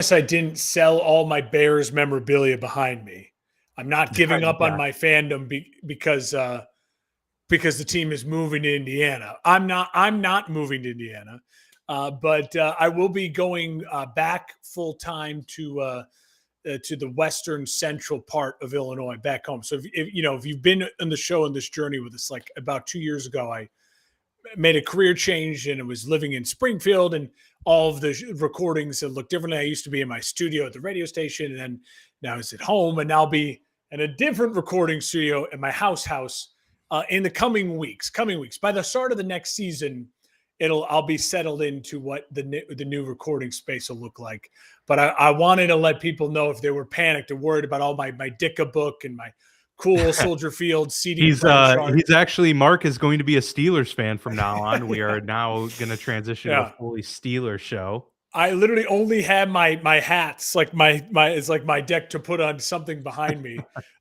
I didn't sell all my Bears memorabilia behind me. I'm not giving up on Yeah. my fandom because the team is moving to Indiana. I'm not moving to Indiana, but I will be going back full time to the western central part of Illinois, back home. So if you've been on the show on this journey with us, like about 2 years ago, I made a career change and I was living in Springfield, and all of the recordings that look differently. I used to be in my studio at the radio station, and then now it's at home, and I'll be in a different recording studio at my house in the coming weeks. By the start of the next season, I'll be settled into what the new recording space will look like. But I wanted to let people know if they were panicked or worried about all my Dicka book and my cool Soldier Field CD player chart. He's actually, Mark is going to be a Steelers fan from now on. We are now going to transition to a Yeah. fully Steelers show. I literally only have my hats, like my it's like my deck to put on something behind me.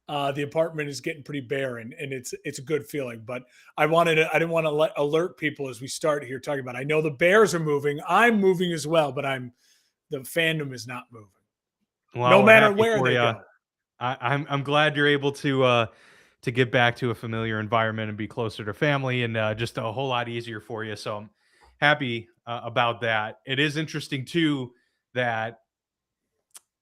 The apartment is getting pretty bare, and it's a good feeling. But I didn't want to alert people as we start here talking about. I know the Bears are moving. I'm moving as well, but the fandom is not moving. Well, No we're matter happy where for they you. go. I'm glad you're able to get back to a familiar environment and be closer to family, and just a whole lot easier for you. So I'm happy about that. It is interesting too that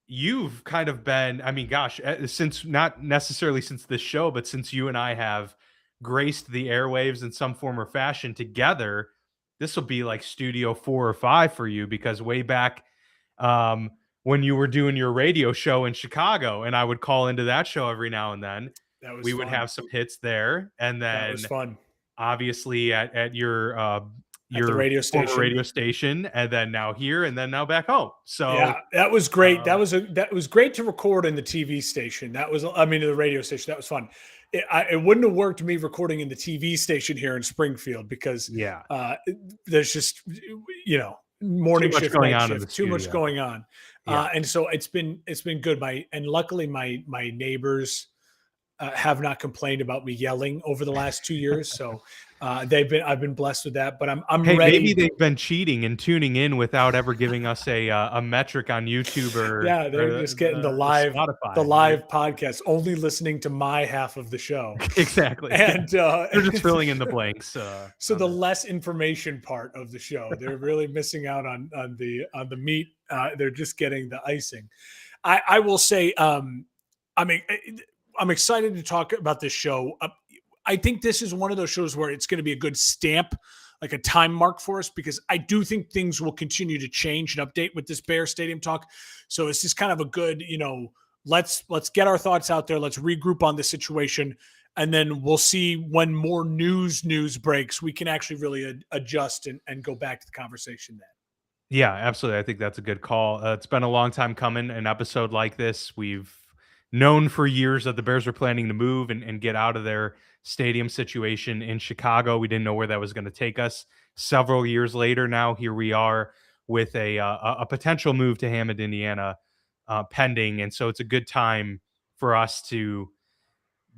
you've kind of been, I mean, gosh, since, not necessarily since this show, but since you and I have graced the airwaves in some form or fashion together, this will be like studio 4 or 5 for you, because way back when you were doing your radio show in Chicago, and I would call into that show every now and then, That was we would fun. have some hits there. And That was then fun obviously at at the your radio former station. radio station, and then now here, and then now back home. So Yeah, that was great. That was great to record in the TV station. The radio station. That was fun. It wouldn't have worked me recording in the TV station here in Springfield because yeah, there's just too morning much shift, going night on in the shift, too much studio. going on, Yeah. and so it's been good. And luckily my neighbors have not complained about me yelling over the last 2 years. So I've been blessed with that. But I'm Hey, maybe ready. they've been cheating and tuning in without ever giving us a metric on YouTube Yeah, they're or just getting the Spotify. live podcast, only listening to my half of the show, Exactly. and They're just filling in the blanks. so the less information part of the show, they're really missing out on the meat. They're just getting the icing. I will say, I mean, I'm excited to talk about this show. I think this is one of those shows where it's going to be a good stamp, like a time mark for us, because I do think things will continue to change and update with this Bear Stadium talk. So it's just kind of a good, let's get our thoughts out there. Let's regroup on the situation, and then we'll see when more news breaks. We can actually really adjust and go back to the conversation then. Yeah, absolutely. I think that's a good call. It's been a long time coming, an episode like this. We've known for years that the Bears were planning to move and get out of their stadium situation in Chicago. We didn't know where that was going to take us. Several years later now, here we are with a potential move to Hammond, Indiana, pending. And so it's a good time for us to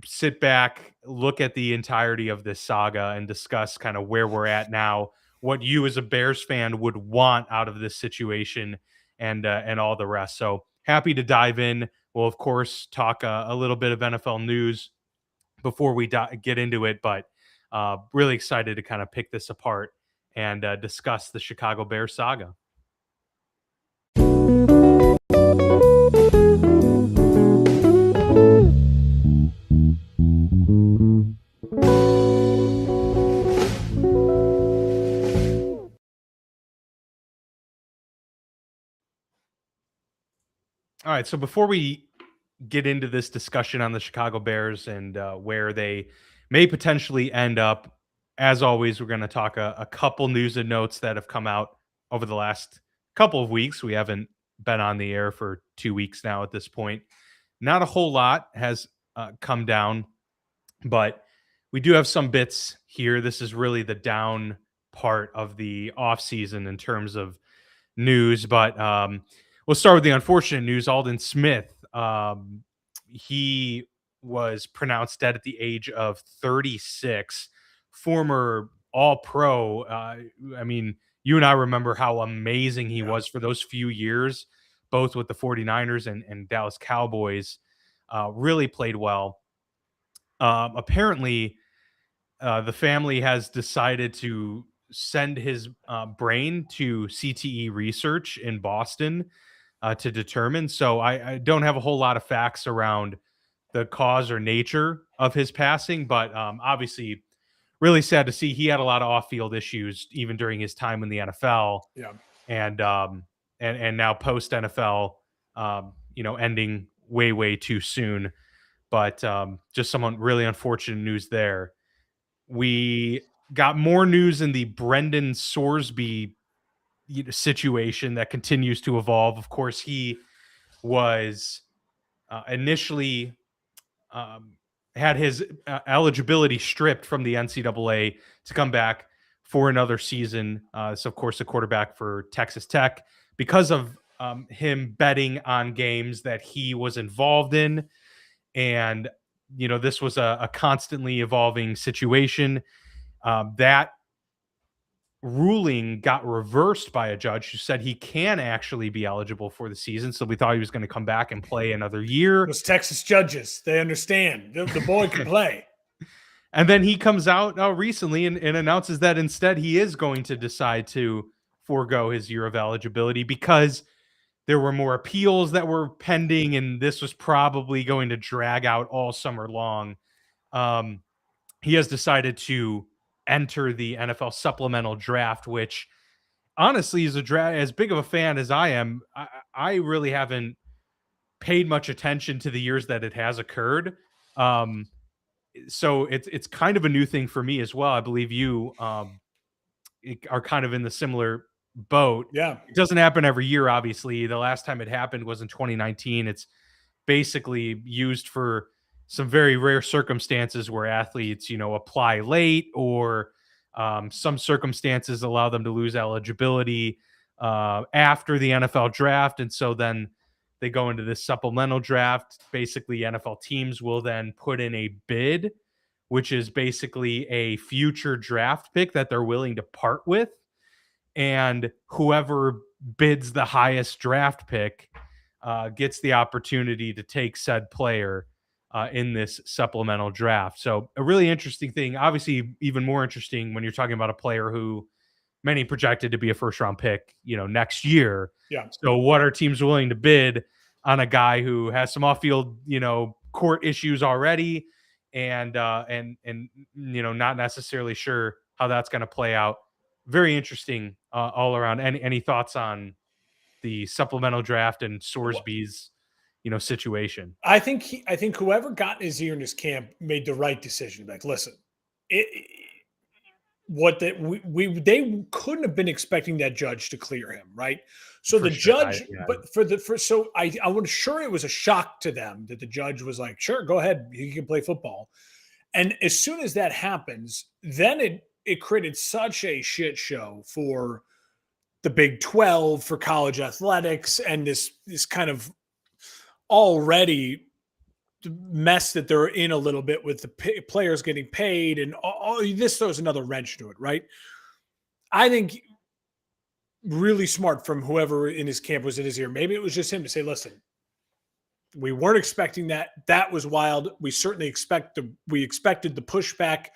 sit back, look at the entirety of this saga, and discuss kind of where we're at now, what you as a Bears fan would want out of this situation, and all the rest. So happy to dive in. We'll of course talk a little bit of NFL news before we get into it, but really excited to kind of pick this apart and discuss the Chicago Bears saga. All right, so before we get into this discussion on the Chicago Bears and where they may potentially end up, as always, we're going to talk a couple news and notes that have come out over the last couple of weeks. We haven't been on the air for 2 weeks now at this point. Not a whole lot has come down, but we do have some bits here. This is really the down part of the off season in terms of news, but we'll start with the unfortunate news. Aldon Smith, he was pronounced dead at the age of 36. Former All-Pro. I mean, you and I remember how amazing he was for those few years both with the 49ers and Dallas Cowboys, really played well. Apparently, the family has decided to send his brain to CTE research in Boston to determine. So I don't have a whole lot of facts around the cause or nature of his passing, but obviously, really sad to see. He had a lot of off-field issues even during his time in the NFL, Yeah. And now post NFL, ending way too soon. But just some really unfortunate news there. We got more news in the Brendan Sorsby situation that continues to evolve. Of course, he was initially had his eligibility stripped from the NCAA to come back for another season. So, of course, a quarterback for Texas Tech because of him betting on games that he was involved in. And, this was a constantly evolving situation. That ruling got reversed by a judge who said he can actually be eligible for the season. So we thought he was going to come back and play another year. Those Texas judges, they understand. The boy can play. And then he comes out recently and announces that instead he is going to decide to forego his year of eligibility because there were more appeals that were pending, and this was probably going to drag out all summer long. He has decided to enter the NFL supplemental draft, which honestly is a draft. As big of a fan as I am, I really haven't paid much attention to the years that it has occurred. So it's kind of a new thing for me as well. I believe you are kind of in the similar boat. Yeah. It doesn't happen every year, obviously. The last time it happened was in 2019. It's basically used for some very rare circumstances where athletes, apply late, or some circumstances allow them to lose eligibility after the NFL draft. And so then they go into this supplemental draft. Basically, NFL teams will then put in a bid, which is basically a future draft pick that they're willing to part with. And whoever bids the highest draft pick gets the opportunity to take said player in this supplemental draft. So a really interesting thing, obviously even more interesting when you're talking about a player who many projected to be a first round pick, next year. Yeah. So what are teams willing to bid on a guy who has some off-field, court issues already and not necessarily sure how that's going to play out. Very interesting all around. Any thoughts on the supplemental draft and Sorsby's, situation? I think whoever got in his ear in his camp made the right decision. Like, listen, they couldn't have been expecting that judge to clear him, right? So For the sure, judge, I was sure it was a shock to them that the judge was like, sure, go ahead, he can play football. And as soon as that happens, then it created such a shit show for the Big 12, for college athletics, and this kind of already mess that they're in a little bit with the players getting paid, and all this throws another wrench to it, right? I think really smart from whoever in his camp was in his ear. Maybe it was just him to say, listen, we weren't expecting that. That was wild. We certainly expected the pushback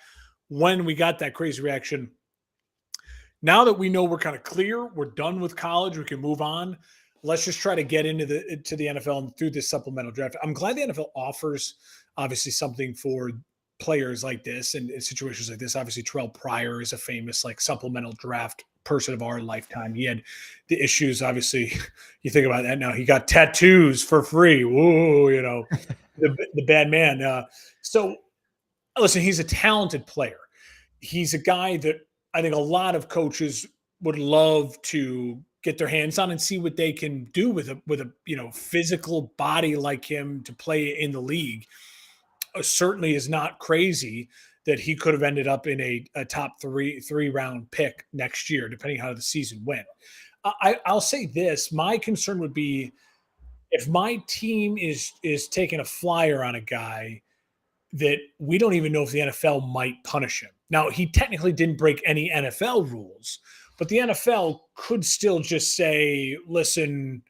when we got that crazy reaction. Now that we know we're kind of clear, we're done with college, we can move on. Let's just try to get into the NFL and through this supplemental draft. I'm glad the NFL offers obviously something for players like this and in situations like this. Obviously, Terrell Pryor is a famous supplemental draft person of our lifetime. He had the issues. Obviously, you think about that now. He got tattoos for free. Whoa, the bad man. So listen, he's a talented player. He's a guy that I think a lot of coaches would love to get their hands on and see what they can do with a physical body like him to play in the league. Certainly is not crazy that he could have ended up in a top three round pick next year, depending how the season went. I'll say this: my concern would be if my team is taking a flyer on a guy that we don't even know if the NFL might punish him. Now, he technically didn't break any NFL rules, but the NFL could still just say, listen,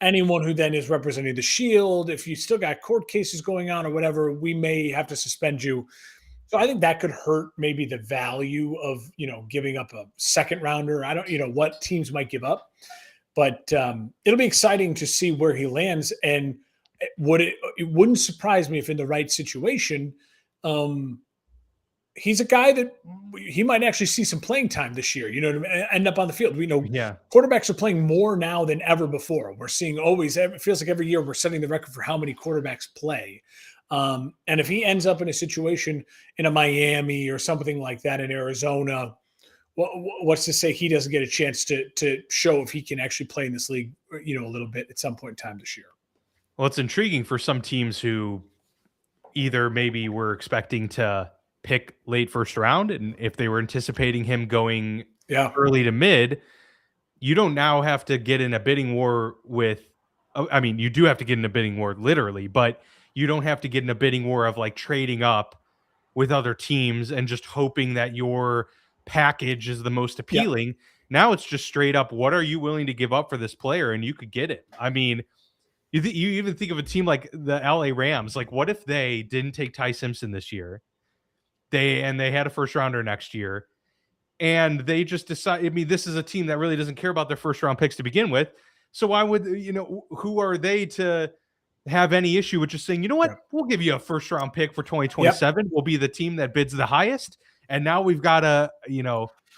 anyone who then is representing the Shield, if you still got court cases going on or whatever, we may have to suspend you. So I think that could hurt maybe the value of, giving up a second rounder. I don't, what teams might give up, but it'll be exciting to see where he lands. And it wouldn't surprise me if in the right situation, he's a guy that he might actually see some playing time this year, end up on the field. Yeah. Quarterbacks are playing more now than ever before. We're seeing it feels like every year we're setting the record for how many quarterbacks play. And if he ends up in a situation in a Miami or something like that in Arizona, what's to say he doesn't get a chance to show if he can actually play in this league, a little bit at some point in time this year? Well, it's intriguing for some teams who either maybe were expecting to pick late first round, and if they were anticipating him going early to mid, you don't now have to get in a bidding war with, I mean, you do have to get in a bidding war literally, but you don't have to get in a bidding war of like trading up with other teams and just hoping that your package is the most appealing. Yeah. Now it's just straight up, what are you willing to give up for this player? And you could get it. I mean, you even think of a team like the LA Rams. Like, what if they didn't take Ty Simpson this year? They had a first rounder next year, and they just decide. I mean, this is a team that really doesn't care about their first round picks to begin with. So why would, who are they to have any issue with just saying, you know what, we'll give you a first round pick for 2027. We'll be the team that bids the highest. And now we've got a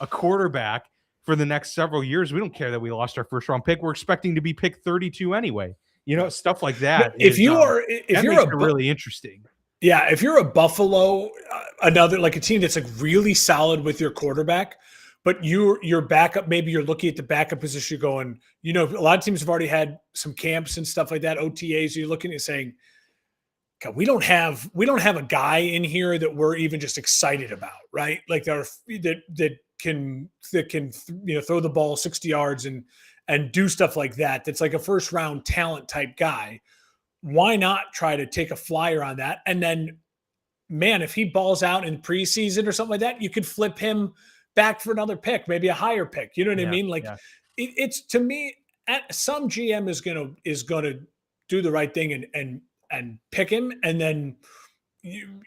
quarterback for the next several years. We don't care that we lost our first round pick. We're expecting to be picked 32 anyway. Stuff like that. If you're really interesting. Yeah, if you're a Buffalo, another like a team that's like really solid with your quarterback, but your backup, maybe you're looking at the backup position going, a lot of teams have already had some camps and stuff like that, OTAs. You're looking at saying, God, we don't have a guy in here that we're even just excited about, right? Like that can throw the ball 60 yards and do stuff like that. That's like a first round talent type guy. Why not try to take a flyer on that? And then, man, if he balls out in preseason or something like that, you could flip him back for another pick, maybe a higher pick. You know what I mean? Like it's to me, some GM is gonna do the right thing and pick him, and then you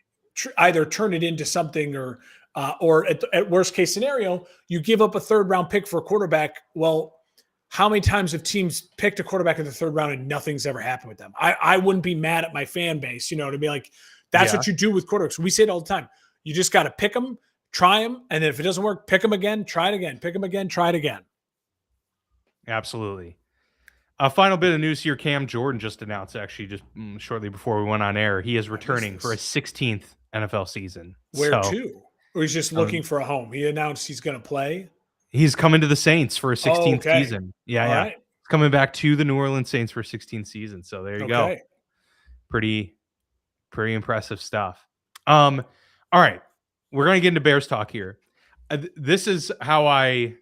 either turn it into something or at worst case scenario, you give up a third round pick for a quarterback. Well, how many times have teams picked a quarterback in the third round and nothing's ever happened with them? I wouldn't be mad at my fan base, to be like, that's what you do with quarterbacks. We say it all the time. You just got to pick them, try them, and then if it doesn't work, pick them again, try it again, pick them again, try it again. Absolutely. A final bit of news here. Cam Jordan just announced, actually, just shortly before we went on air, he is returning for his 16th NFL season. Where to? Or he's just looking for a home? He announced he's going to play. He's coming to the Saints for a 16th season. Yeah. Right. He's coming back to the New Orleans Saints for 16th season. So there you go. Pretty impressive stuff. All right. We're going to get into Bears talk here. This is how I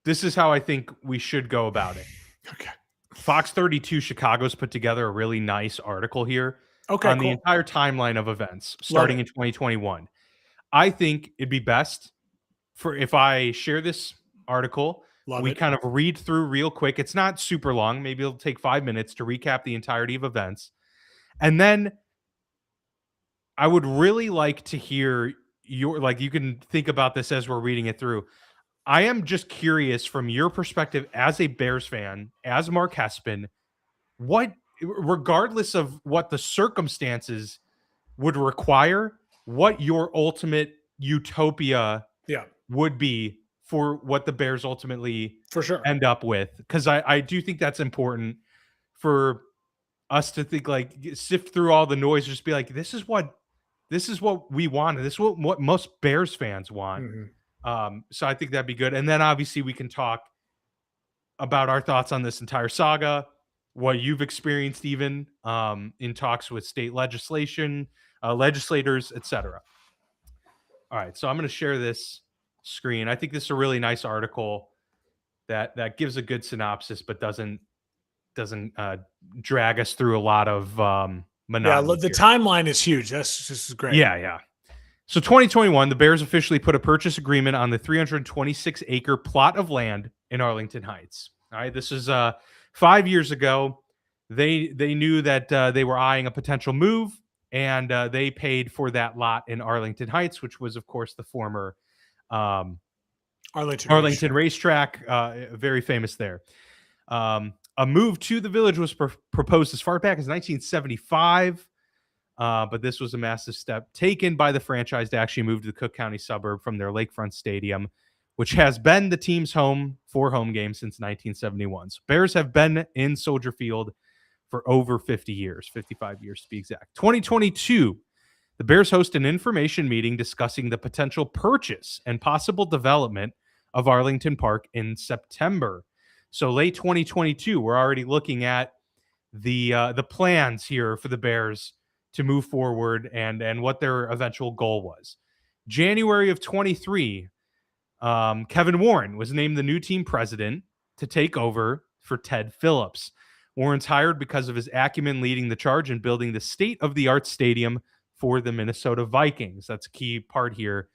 think we should go about it. Okay. Fox 32 Chicago's put together a really nice article here on the entire timeline of events starting in 2021. I think it'd be best if I share this article, we kind of read through real quick. It's not super long. Maybe it'll take 5 minutes to recap the entirety of events. And then I would really like to hear you can think about this as we're reading it through. I am just curious from your perspective as a Bears fan, as Mark Hespin, regardless of what the circumstances would require, what your ultimate utopia would be for what the Bears ultimately end up with. Because I do think that's important for us to think, like, sift through all the noise, just be like, this is what we want. This is what most Bears fans want. Mm-hmm. So I think that'd be good. And then obviously we can talk about our thoughts on this entire saga, what you've experienced even in talks with state legislators, etc. All right. So I'm going to share this screen. I think this is a really nice article that gives a good synopsis, but doesn't drag us through a lot of monotony. The timeline is huge. This is great. Yeah. So 2021, the Bears officially put a purchase agreement on the 326-acre plot of land in Arlington Heights. All right, this is 5 years ago, they knew that they were eyeing a potential move, and they paid for that lot in Arlington Heights, which was, of course, the former um, Arlington racetrack, very famous there. A move to the village was proposed as far back as 1975, but this was a massive step taken by the franchise to actually move to the Cook County suburb from their lakefront stadium, which has been the team's home for home games since 1971. So Bears have been in Soldier Field for over 50 years, 55 years to be exact. 2022, the Bears host an information meeting discussing the potential purchase and possible development of Arlington Park in September. So late 2022, we're already looking at the plans here for the Bears to move forward and what their eventual goal was. January of 23, Kevin Warren was named the new team president to take over for Ted Phillips. Warren's hired because of his acumen leading the charge in building the state-of-the-art stadium for the Minnesota Vikings. That's a key part here,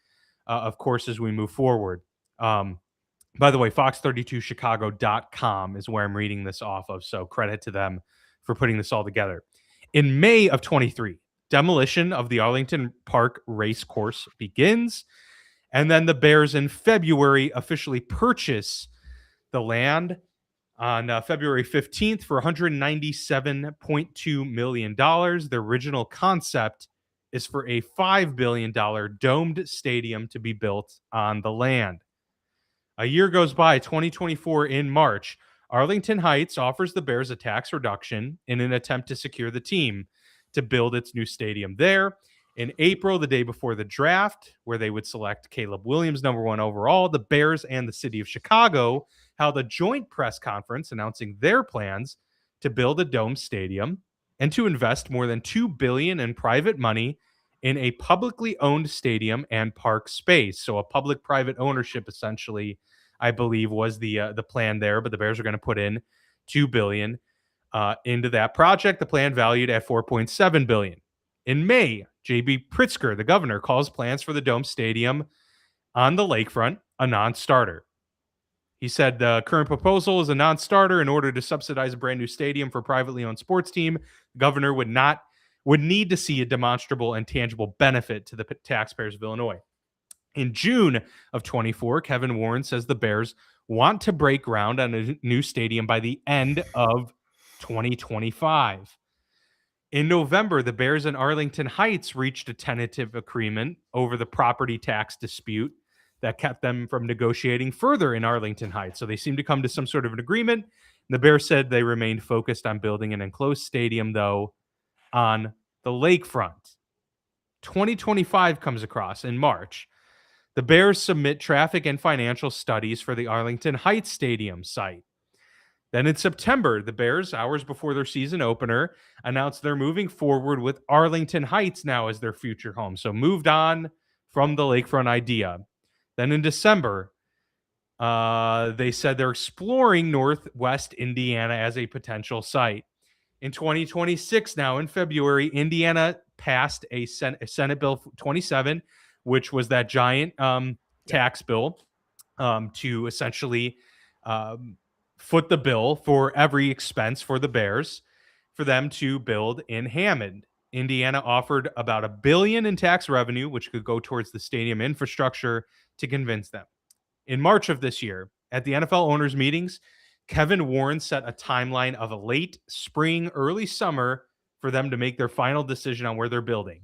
of course, as we move forward. By the way, fox32chicago.com is where I'm reading this off of, so credit to them for putting this all together. In May of 23, demolition of the Arlington Park race course begins, and then the Bears in February officially purchase the land on February 15th for $197.2 million. The original concept is for a $5 billion domed stadium to be built on the land. A year goes by, 2024 in March. Arlington Heights offers the Bears a tax reduction in an attempt to secure the team to build its new stadium there. In April, the day before the draft, where they would select Caleb Williams, #1 overall, the Bears and the city of Chicago held a joint press conference announcing their plans to build a dome stadium and to invest more than $2 billion in private money in a publicly owned stadium and park space. So a public-private ownership, essentially, I believe, was the plan there. But the Bears are going to put in $2 billion into that project. The plan valued at $4.7 billion. In May, J.B. Pritzker, the governor, calls plans for the dome stadium on the lakefront a non-starter. He said the current proposal is a non-starter. In order to subsidize a brand new stadium for a privately owned sports team, the governor would need to see a demonstrable and tangible benefit to the taxpayers of Illinois. In June of 24, Kevin Warren says the Bears want to break ground on a new stadium by the end of 2025. In November, the Bears and Arlington Heights reached a tentative agreement over the property tax dispute that kept them from negotiating further in Arlington Heights. So they seemed to come to some sort of an agreement. The Bears said they remained focused on building an enclosed stadium, though, on the lakefront. 2025 comes across in March. The Bears submit traffic and financial studies for the Arlington Heights Stadium site. Then in September, the Bears, hours before their season opener, announced they're moving forward with Arlington Heights now as their future home. So moved on from the lakefront idea. Then in December, they said they're exploring Northwest Indiana as a potential site. In 2026, now in February, Indiana passed a Senate Bill 27, which was that giant tax bill to essentially foot the bill for every expense for the Bears for them to build in Hammond. Indiana offered about $1 billion in tax revenue, which could go towards the stadium infrastructure, to convince them. In March of this year, at the NFL owners' meetings, Kevin Warren set a timeline of a late spring, early summer for them to make their final decision on where they're building.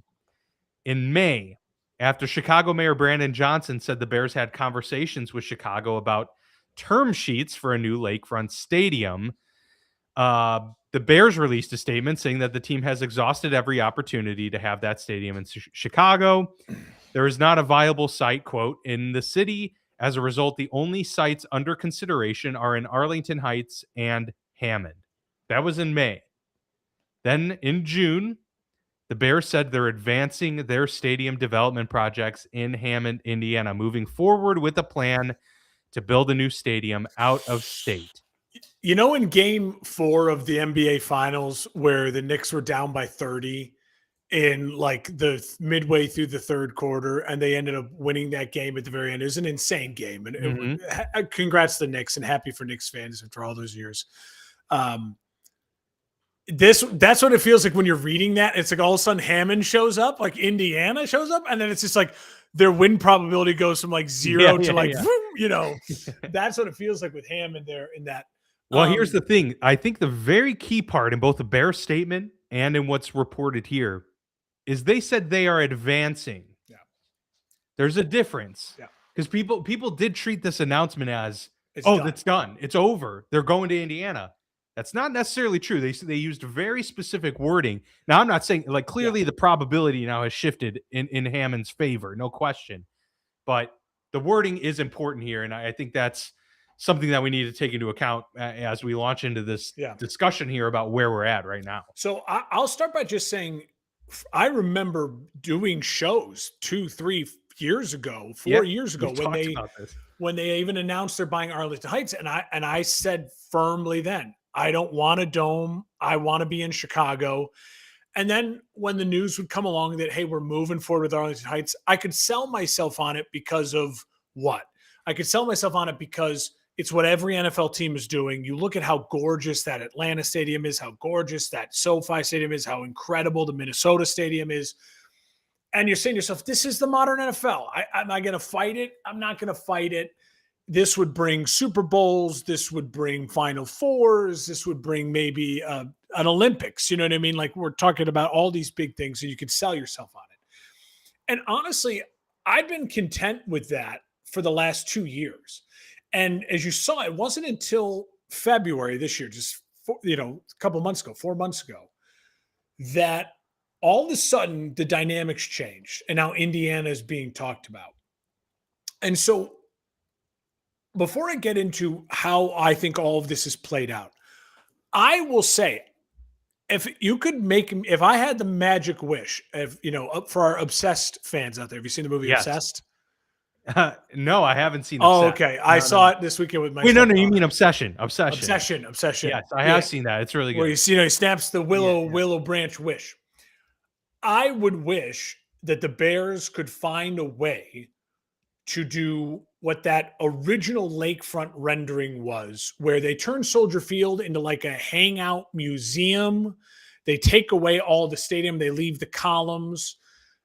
In May, after Chicago Mayor Brandon Johnson said the Bears had conversations with Chicago about term sheets for a new lakefront stadium, the Bears released a statement saying that the team has exhausted every opportunity to have that stadium in Chicago. There is not a viable site, quote, in the city. As a result, the only sites under consideration are in Arlington Heights and Hammond. That was in May. Then in June, the Bears said they're advancing their stadium development projects in Hammond, Indiana, moving forward with a plan to build a new stadium out of state. You know, in game 4 of the NBA Finals, where the Knicks were down by 30 in like the midway through the third quarter, and they ended up winning that game at the very end. It was an insane game. And congrats to the Knicks, and happy for Knicks fans after all those years. Um, that's what it feels like when you're reading that. It's like all of a sudden Hammond shows up, like Indiana shows up, and then it's just like their win probability goes from like Yeah, 0 to yeah, like, yeah. that's what it feels like with Hammond there in that. Well, here's the thing. I think the very key part in both the Bears statement and in what's reported here is they said they are advancing. Yeah. There's a difference. Yeah. Because people did treat this announcement as, It's oh, done. that's done. It's over. They're going to Indiana. That's not necessarily true. They used very specific wording. Now, I'm not saying, like, clearly the probability now has shifted in Hammond's favor, no question. But the wording is important here, and I think that's something that we need to take into account as we launch into this discussion here about where we're at right now. So I'll start by just saying, I remember doing shows 2-3 years ago, 4 years ago when they even announced they're buying Arlington Heights, and I said firmly then, I don't want a dome. I want to be in Chicago. And then when the news would come along that, hey, we're moving forward with Arlington Heights, I could sell myself on it because of what? I could sell myself on it because it's what every NFL team is doing. You look at how gorgeous that Atlanta stadium is, how gorgeous that SoFi stadium is, how incredible the Minnesota stadium is. And you're saying to yourself, this is the modern NFL. Am I going to fight it? I'm not going to fight it. This would bring Super Bowls. This would bring Final Fours. This would bring maybe an Olympics. You know what I mean? Like, we're talking about all these big things, and you could sell yourself on it. And honestly, I've been content with that for the last 2 years. And as you saw, it wasn't until February this year, just a couple months ago, 4 months ago, that all of a sudden the dynamics changed, and now Indiana is being talked about. And so, before I get into how I think all of this is played out, I will say, if I had the magic wish, for our obsessed fans out there, have you seen the movie Obsessed? No, I haven't seen Oh, Obsessed. okay. I saw it this weekend with my Wait, no, you mean Obsession. Obsession. Yes, I have seen that. It's really good. Where he snaps the willow branch wish. I would wish that the Bears could find a way to do what that original lakefront rendering was, where they turn Soldier Field into like a hangout museum. They take away all the stadium, they leave the columns,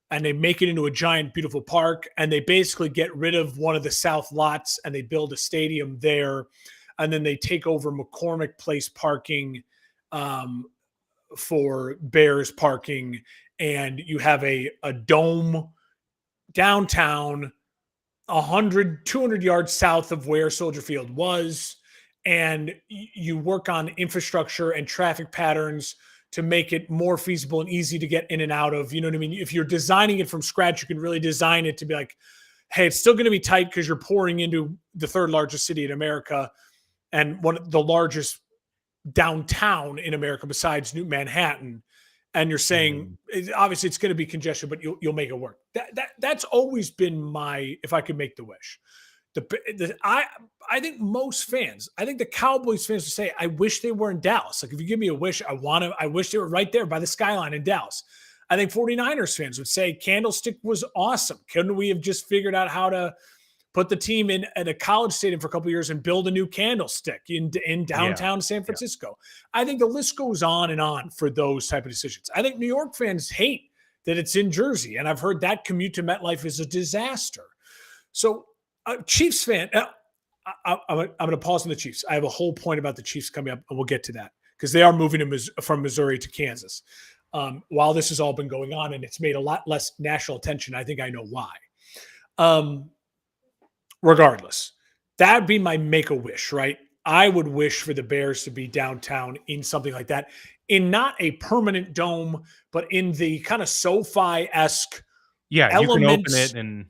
and they make it into a giant, beautiful park. And they basically get rid of one of the south lots and they build a stadium there. And then they take over McCormick Place parking for Bears parking. And you have a dome downtown, 100, 200 yards south of where Soldier Field was. And you work on infrastructure and traffic patterns to make it more feasible and easy to get in and out of. You know what I mean? If you're designing it from scratch, you can really design it to be like, hey, it's still going to be tight because you're pouring into the third largest city in America and one of the largest downtown in America besides New Manhattan. And you're saying, obviously it's going to be congestion, but you'll make it work. That's always been my, if I could make the wish. I think most fans, I think the Cowboys fans would say, I wish they were in Dallas. Like, if you give me a wish, I wish they were right there by the skyline in Dallas. I think 49ers fans would say Candlestick was awesome. Couldn't we have just figured out how to put the team in at a college stadium for a couple of years and build a new Candlestick in downtown San Francisco? I think the list goes on and on for those type of decisions. I think New York fans hate that it's in Jersey, and I've heard that commute to MetLife is a disaster. So, Chiefs fan, I'm going to pause on the Chiefs. I have a whole point about the Chiefs coming up, and we'll get to that because they are moving from Missouri to Kansas. While this has all been going on, and it's made a lot less national attention, I think I know why. Regardless, that would be my make-a-wish, right? I would wish for the Bears to be downtown in something like that, in not a permanent dome, but in the kind of SoFi-esque elements. You can open it and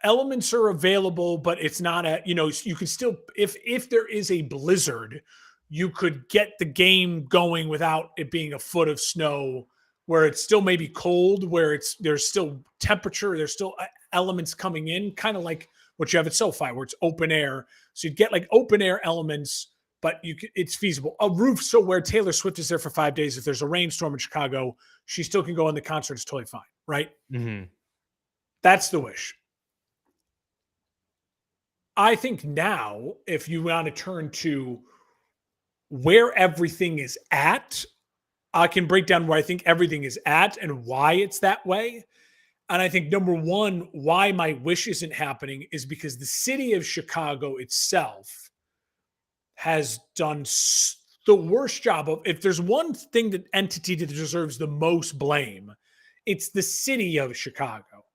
elements are available, but it's not you can still, if there is a blizzard, you could get the game going without it being a foot of snow, where it's still maybe cold, where there's still temperature, there's still elements coming in, kind of like what you have at SoFi, where it's open air. So you'd get like open air elements, but it's feasible. A roof, so where Taylor Swift is there for 5 days, if there's a rainstorm in Chicago, she still can go on the concert. It's totally fine, right? Mm-hmm. That's the wish. I think now, if you want to turn to where everything is at. I can break down where I think everything is at and why it's that way. And I think number one, why my wish isn't happening is because the city of Chicago itself has done the worst job of, if there's one thing, that entity that deserves the most blame, it's the city of Chicago.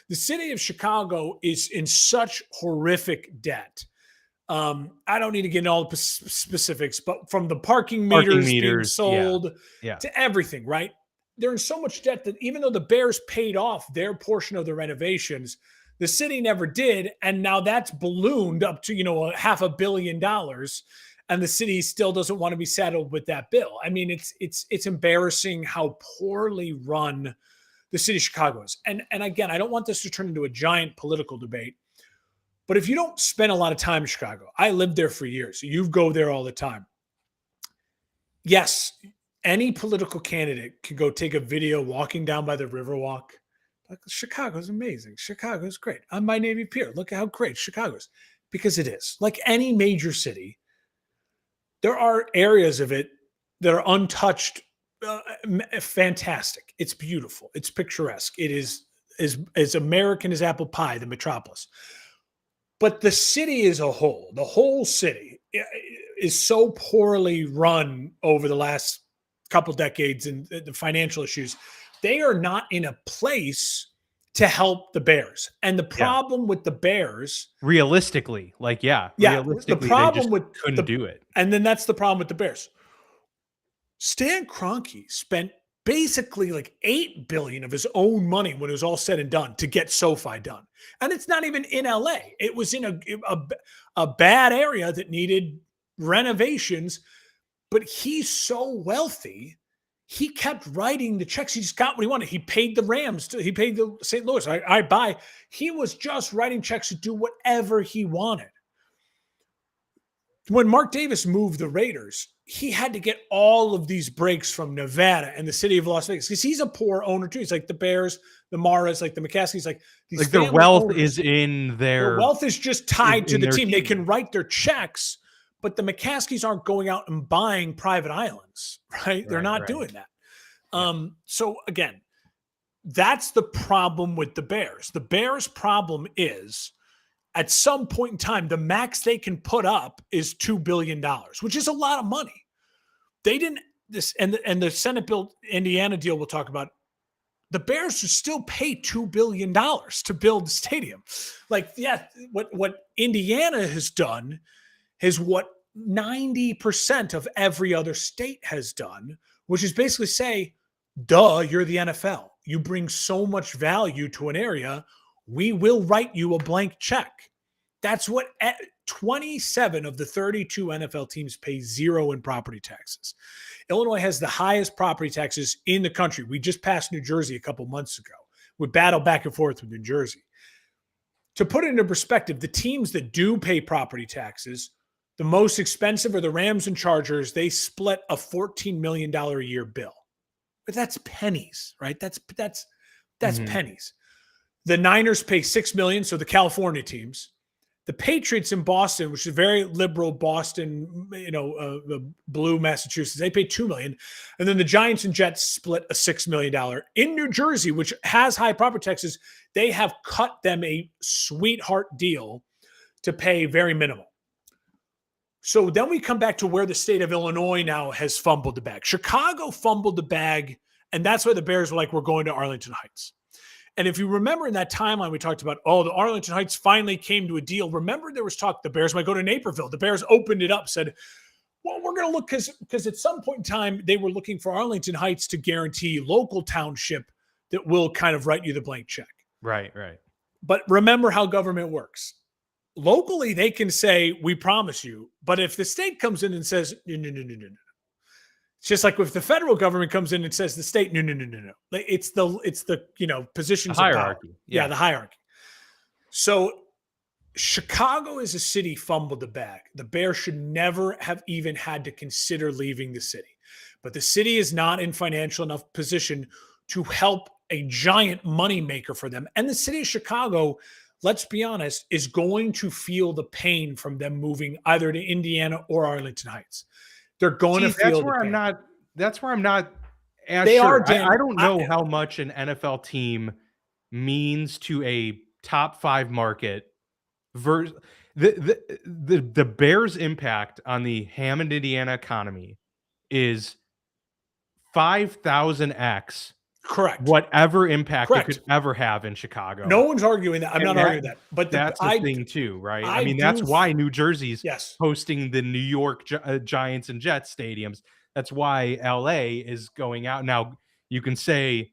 The city of Chicago is in such horrific debt. I don't need to get into all the specifics, but from the parking meters being sold to everything, right? They're in so much debt that even though the Bears paid off their portion of the renovations, the city never did. And now that's ballooned up to, $500 million. And the city still doesn't want to be saddled with that bill. I mean, it's embarrassing how poorly run the city of Chicago is. And again, I don't want this to turn into a giant political debate, but if you don't spend a lot of time in Chicago, I lived there for years. So you go there all the time. Yes, any political candidate can go take a video walking down by the Riverwalk. Like, Chicago's amazing. Chicago's great. I'm by Navy Pier. Look at how great Chicago is. Because it is. Like any major city, there are areas of it that are untouched, fantastic. It's beautiful. It's picturesque. It is as American as apple pie, the metropolis. But the city as a whole, the whole city is so poorly run over the last couple decades, and the financial issues, they are not in a place to help the Bears. And the problem with the Bears, realistically, realistically, the problem they just couldn't do it. And then that's the problem with the Bears. Stan Kroenke spent basically like $8 billion of his own money when it was all said and done to get SoFi done. And it's not even in LA. It was in a bad area that needed renovations, but he's so wealthy, he kept writing the checks. He just got what he wanted. He paid the Rams. He paid the St. Louis. I buy. He was just writing checks to do whatever he wanted. When Mark Davis moved the Raiders, he had to get all of these breaks from Nevada and the city of Las Vegas because he's a poor owner too. He's like the Bears, the Maras, like the McCaskies, like these. Like their wealth is in their wealth is just tied to the team. They can write their checks, but the McCaskies aren't going out and buying private islands, right? They're not doing that. So again, that's the problem with the Bears. The Bears' problem is, at some point in time, the max they can put up is $2 billion, which is a lot of money. They didn't this and the Senate bill Indiana deal we'll talk about. The Bears should still pay $2 billion to build the stadium. Like, what Indiana has done is what 90% of every other state has done, which is basically say, duh, you're the NFL. You bring so much value to an area, we will write you a blank check. That's what 27 of the 32 NFL teams pay zero in property taxes. Illinois has the highest property taxes in the country. We just passed New Jersey a couple months ago. We battled back and forth with New Jersey. To put it into perspective, the teams that do pay property taxes, the most expensive are the Rams and Chargers. They split a $14 million a year bill. But that's pennies, right? That's pennies. The Niners pay $6 million, so the California teams. The Patriots in Boston, which is very liberal Boston, blue Massachusetts, they pay $2 million. And then the Giants and Jets split a $6 million. In New Jersey, which has high property taxes, they have cut them a sweetheart deal to pay very minimal. So then we come back to where the state of Illinois now has fumbled the bag. Chicago fumbled the bag, and that's why the Bears were like, we're going to Arlington Heights. And if you remember in that timeline, we talked about, the Arlington Heights finally came to a deal. Remember, there was talk the Bears might go to Naperville. The Bears opened it up, said, well, we're going to look, because at some point in time, they were looking for Arlington Heights to guarantee local township that will kind of write you the blank check. Right. But remember how government works. Locally, they can say, we promise you. But if the state comes in and says, no. It's just like if the federal government comes in and says the state, no. Like it's the positions the hierarchy. Of power. Yeah, the hierarchy. So Chicago as a city fumbled the bag. The Bears should never have even had to consider leaving the city. But the city is not in financial enough position to help a giant moneymaker for them. And the city of Chicago, let's be honest, is going to feel the pain from them moving either to Indiana or Arlington Heights. They're going to feel the pain. That's where I'm not as They are, sure. Dan. I don't know how much an NFL team means to a top 5 market versus the Bears' impact on the Hammond, Indiana economy is 5,000x Correct. whatever impact it Correct. could ever have in Chicago. No one's arguing that. I'm And not arguing that. But that's the thing too, right? I mean, that's do why New Jersey's yes. hosting the New York Giants and Jets stadiums. That's why LA is going out. Now, you can say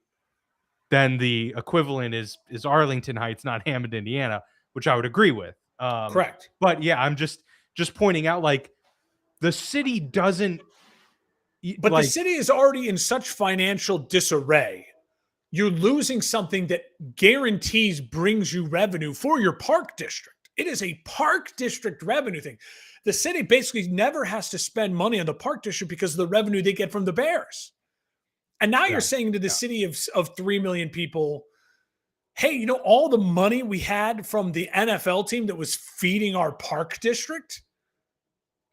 then the equivalent is Arlington Heights, not Hammond, Indiana, which I would agree with. Correct. But yeah, I'm just pointing out, like, the city doesn't. But the city is already in such financial disarray. You're losing something that guarantees brings you revenue for your park district. It is a park district revenue thing. The city basically never has to spend money on the park district because of the revenue they get from the Bears. And now you're saying to the city of 3 million people, hey, you know, all the money we had from the NFL team that was feeding our park district,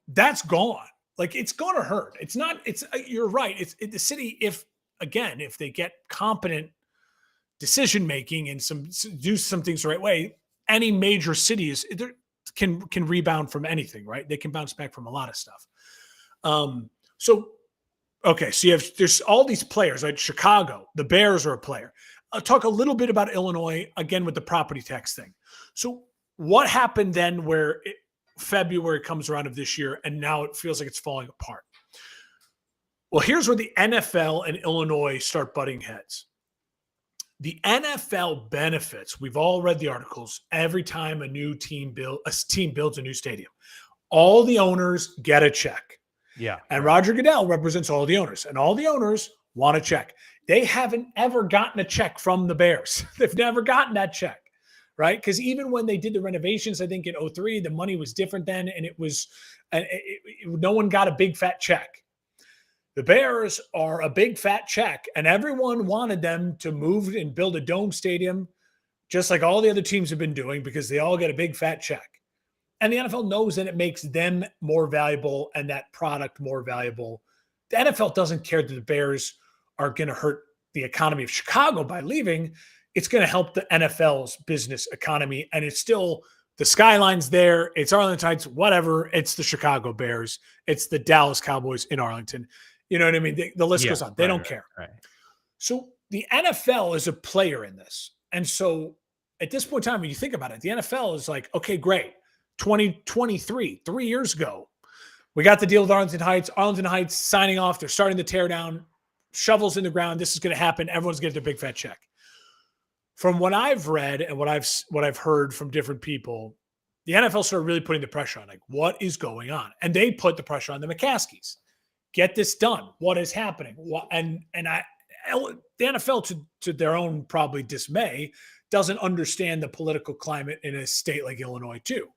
that's gone. Like, it's going to hurt. It's not, you're right. The city, if they get competent decision-making and do some things the right way, any major cities can rebound from anything, right? They can bounce back from a lot of stuff. So there's all these players, right? Chicago, the Bears are a player. I'll talk a little bit about Illinois again with the property tax thing. So what happened then where February comes around of this year and now it feels like it's falling apart? Well, here's where the NFL and Illinois start butting heads. The NFL benefits, we've all read the articles, every time a team builds a new stadium. All the owners get a check. Yeah. And Roger Goodell represents all the owners, and all the owners want a check. They haven't ever gotten a check from the Bears. They've never gotten that check, right? Because even when they did the renovations, I think in 2003, the money was different then, and no one got a big fat check. The Bears are a big fat check, and everyone wanted them to move and build a dome stadium, just like all the other teams have been doing, because they all get a big fat check. And the NFL knows that it makes them more valuable and that product more valuable. The NFL doesn't care that the Bears are going to hurt the economy of Chicago by leaving. It's going to help the NFL's business economy. And it's still, the skyline's there. It's Arlington Heights, whatever. It's the Chicago Bears. It's the Dallas Cowboys in Arlington. You know what I mean? The list goes on. They don't care. Right. So the NFL is a player in this. And so at this point in time, when you think about it, the NFL is like, okay, great. 2023, 3 years ago, we got the deal with Arlington Heights. Arlington Heights signing off. They're starting to tear down, shovels in the ground. This is going to happen. Everyone's going to get their big fat check. From what I've read and what I've heard from different people, the NFL started really putting the pressure on, like, what is going on? And they put the pressure on the McCaskies. Get this done. What is happening? The NFL, to their own probably dismay, doesn't understand the political climate in a state like Illinois too.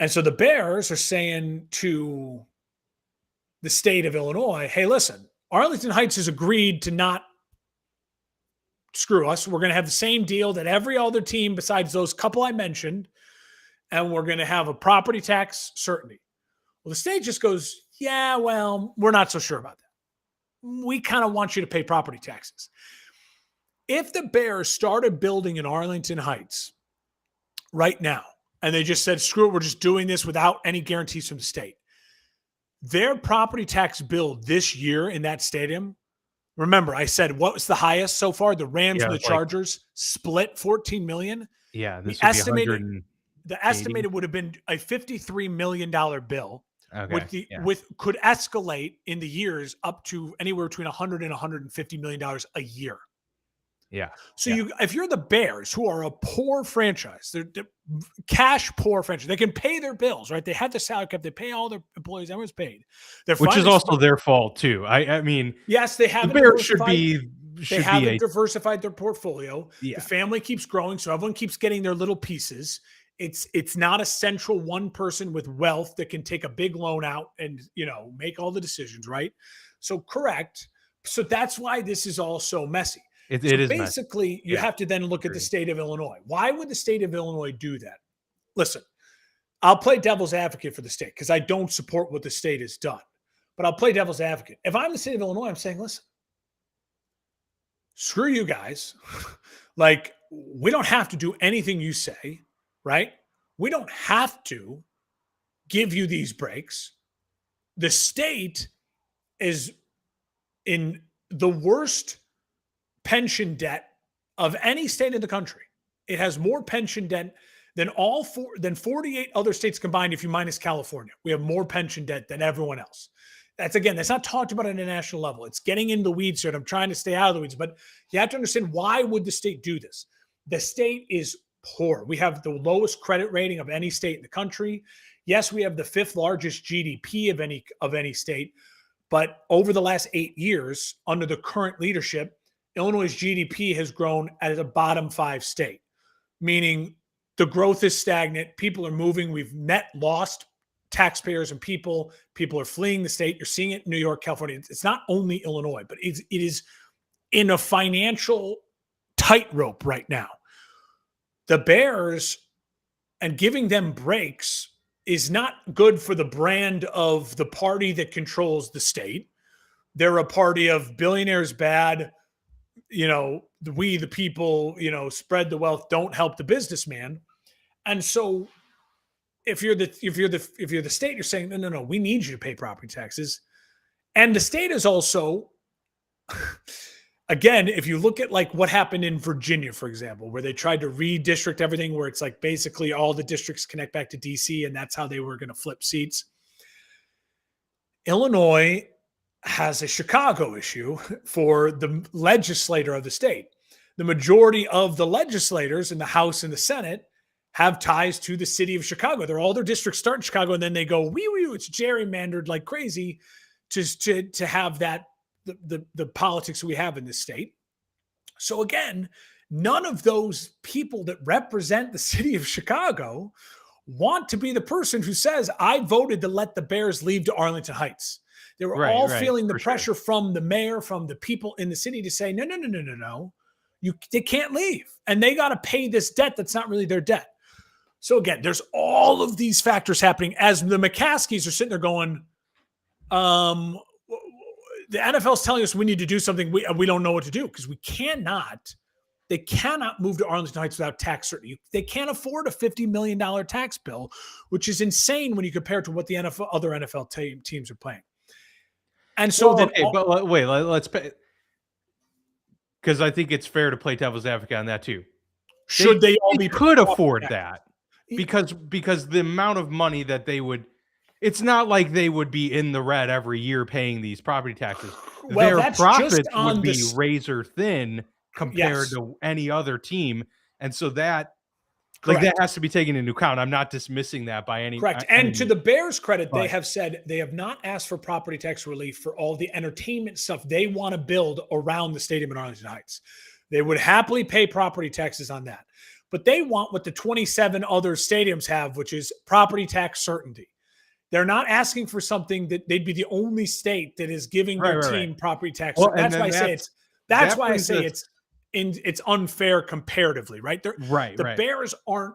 And so the Bears are saying to the state of Illinois, hey, listen, Arlington Heights has agreed to not screw us. We're going to have the same deal that every other team besides those couple I mentioned, and we're going to have a property tax certainty. Well, the state just goes, yeah, well, we're not so sure about that. We kind of want you to pay property taxes. If the Bears started building in Arlington Heights right now, and they just said, screw it, we're just doing this without any guarantees from the state, their property tax bill this year in that stadium, remember, I said, what was the highest so far? The Rams and the Chargers split $14 million. Yeah, the estimated would have been a $53 million bill. Okay, could escalate in the years up to anywhere between $100 and $150 million a year. Yeah. So if you're the Bears, who are a poor franchise, they're cash poor franchise, they can pay their bills, right? They have the salary cap, they pay all their employees, everyone's paid. Which is also their fault too. I mean, yes, they have. The Bears they haven't diversified their portfolio. Yeah. The family keeps growing, so everyone keeps getting their little pieces. It's not a central one person with wealth that can take a big loan out and, make all the decisions, right? So correct. So that's why this is all so messy. It is basically messy. You have to then look at the state of Illinois. Why would the state of Illinois do that? Listen, I'll play devil's advocate for the state because I don't support what the state has done. but I'll play devil's advocate. If I'm the state of Illinois, I'm saying, listen, screw you guys. Like, we don't have to do anything you say, right? We don't have to give you these breaks. The state is in the worst pension debt of any state in the country. It has more pension debt than 48 other states combined if you minus California. We have more pension debt than everyone else. That's not talked about at a national level. It's getting in the weeds here, and I'm trying to stay out of the weeds, but you have to understand, why would the state do this? The state is poor. We have the lowest credit rating of any state in the country. Yes, we have the 5th largest GDP of any state, but over the last 8 years, under the current leadership, Illinois' GDP has grown as a bottom 5 state, meaning the growth is stagnant. People are moving. We've net lost taxpayers and people. People are fleeing the state. You're seeing it in New York, California. It's not only Illinois, but it is in a financial tightrope right now. The Bears, and giving them breaks, is not good for the brand of the party that controls the state. They're a party of billionaires bad, we the people, spread the wealth, don't help the businessman. And so if you're the state, you're saying, no, we need you to pay property taxes. And the state is also, again, if you look at like what happened in Virginia, for example, where they tried to redistrict everything, where it's like basically all the districts connect back to DC, and that's how they were going to flip seats. Illinois has a Chicago issue for the legislator of the state. The majority of the legislators in the House and the Senate have ties to the city of Chicago. All their districts start in Chicago, and then they go, it's gerrymandered like crazy to have that, the politics we have in this state. So again, none of those people that represent the city of Chicago want to be the person who says, I voted to let the Bears leave to Arlington Heights. They were all feeling the pressure from the mayor, from the people in the city to say, no. They can't leave. And they got to pay this debt that's not really their debt. So again, there's all of these factors happening as the McCaskies are sitting there going, the NFL's telling us we need to do something. We don't know what to do, because they cannot move to Arlington Heights without tax certainty. They can't afford a $50 million tax bill, which is insane when you compare it to what the other NFL teams are playing. And so let's pay, because I think it's fair to play devil's advocate on that too. They could afford that, because the amount of money that they would, it's not like they would be in the red every year paying these property taxes. Well, their profits would be razor thin compared to any other team. And so that has to be taken into account. I'm not dismissing that by any. Correct. And to the Bears' credit, they have said they have not asked for property tax relief for all the entertainment stuff they want to build around the stadium in Arlington Heights. They would happily pay property taxes on that. But they want what the 27 other stadiums have, which is property tax certainty. They're not asking for something that they'd be the only state that is giving their team property tax. Well, that's why I say it's unfair comparatively, right? The Bears aren't,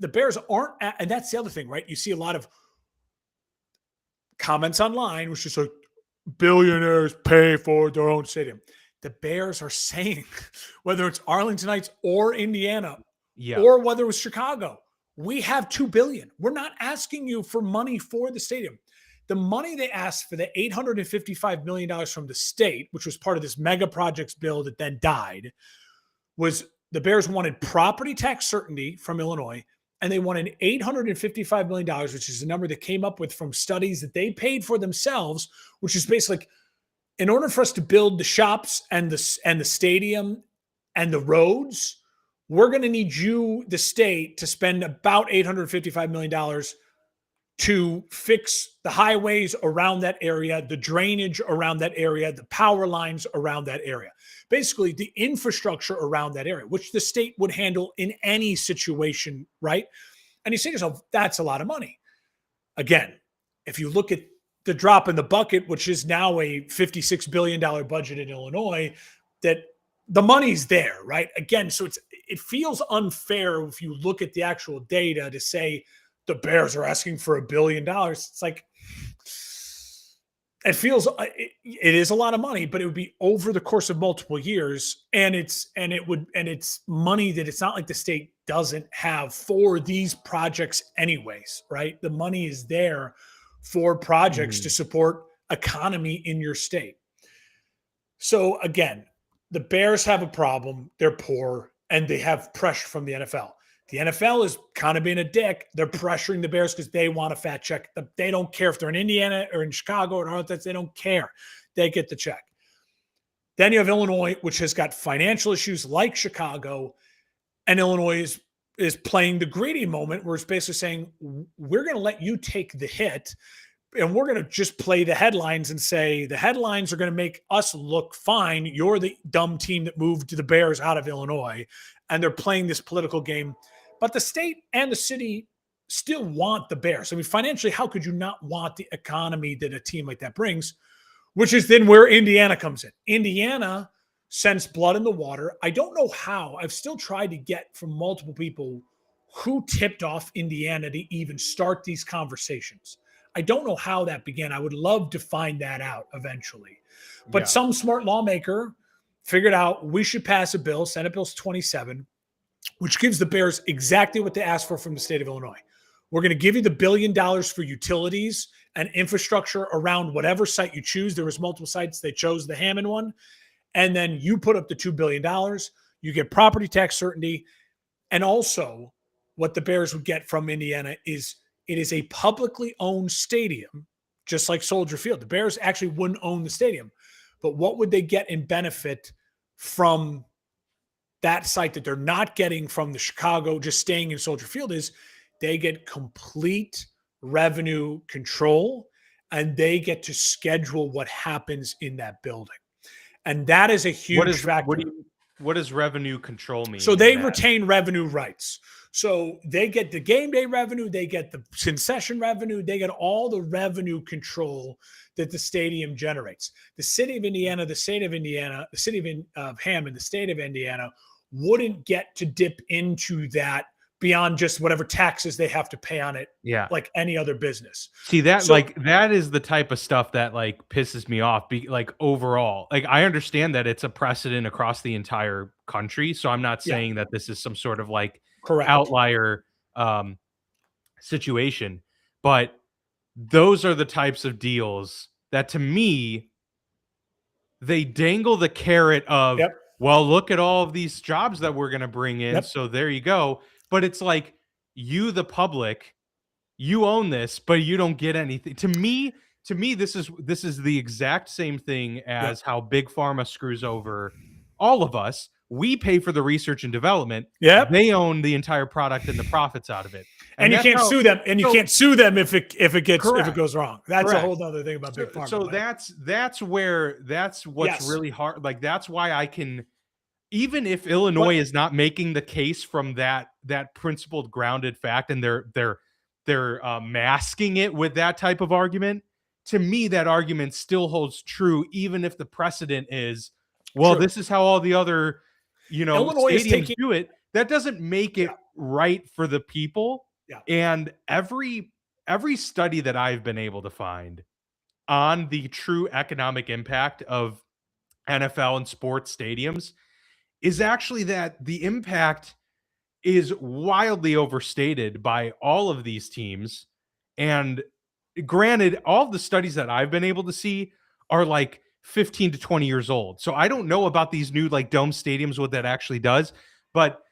and that's the other thing, right? You see a lot of comments online, which is like, billionaires pay for their own stadium. The Bears are saying, whether it's Arlington Heights or Indiana, or whether it was Chicago, we have $2 billion. We're not asking you for money for the stadium. The money they asked for, the $855 million from the state, which was part of this mega projects bill that then died, was the Bears wanted property tax certainty from Illinois, and they wanted $855 million, which is the number that came up with from studies that they paid for themselves, which is basically like, in order for us to build the shops and the stadium and the roads, we're going to need you, the state, to spend about $855 million to fix the highways around that area, the drainage around that area, the power lines around that area. Basically, the infrastructure around that area, which the state would handle in any situation, right? And you say to yourself, that's a lot of money. Again, if you look at the drop in the bucket, which is now a $56 billion budget in Illinois, that the money's there, right? Again, so it feels unfair if you look at the actual data to say the Bears are asking for $1 billion. It's like, it is a lot of money, but it would be over the course of multiple years, and it's money that it's not like the state doesn't have for these projects anyways, right? The money is there for projects to Mhm. support economy in your state. So again, the Bears have a problem. They're poor and they have pressure from the NFL. The NFL is kind of being a dick. They're pressuring the Bears because they want a fat check. They don't care if they're in Indiana or in Chicago or North. They don't care. They get the check. Then you have Illinois, which has got financial issues like Chicago, and Illinois is playing the greedy moment where it's basically saying, we're going to let you take the hit and we're going to just play the headlines and say the headlines are going to make us look fine. You're the dumb team that moved the Bears out of Illinois, and they're playing this political game. But the state and the city still want the Bears. I mean, financially, how could you not want the economy that a team like that brings? Which is then where Indiana comes in. Indiana sends blood in the water. I don't know how. I've still tried to get from multiple people who tipped off Indiana to even start these conversations. I don't know how that began. I would love to find that out eventually. But Yeah. some smart lawmaker figured out we should pass a bill, Senate Bill 27, which gives the Bears exactly what they asked for from the state of Illinois. We're going to give you the $1 billion for utilities and infrastructure around whatever site you choose. There was multiple sites. They chose the Hammond one. And then you put up the $2 billion. You get property tax certainty. And also what the Bears would get from Indiana is it is a publicly owned stadium, just like Soldier Field. The Bears actually wouldn't own the stadium. But what would they get in benefit from that site that they're not getting from the Chicago, just staying in Soldier Field, is they get complete revenue control and they get to schedule what happens in that building. And that is a huge factor. What does revenue control mean? So they retain revenue rights. So they get the game day revenue, they get the concession revenue, they get all the revenue control that the stadium generates. The city of Indiana, the state of Indiana, the city of Hammond, the state of Indiana wouldn't get to dip into that beyond just whatever taxes they have to pay on it, like any other business. See that, that is the type of stuff that like pisses me off. Like overall, like I understand that it's a precedent across the entire country, so I'm not saying that this is some sort of like outlier situation, but those are the types of deals that to me they dangle the carrot of, well, look at all of these jobs that we're going to bring in, so there you go. But it's like, you, the public, you own this, but you don't get anything. To me, this is the exact same thing as how Big Pharma screws over all of us. We pay for the research and development. They own the entire product and the profits out of it. And you can't sue them. And you can't sue them if it goes wrong. That's a whole other thing about Big Pharma. So that's what's really hard. Like that's why I can. Even if Illinois is not making the case from that principled, grounded fact, and they're masking it with that type of argument, to me that argument still holds true, even if the precedent is, well, this is how all the other Illinois stadiums do it. That doesn't make it right for the people. And every study that I've been able to find on the true economic impact of NFL and sports stadiums is actually that the impact is wildly overstated by all of these teams. And granted, all the studies that I've been able to see are like 15 to 20 years old. So I don't know about these new like dome stadiums, what that actually does, but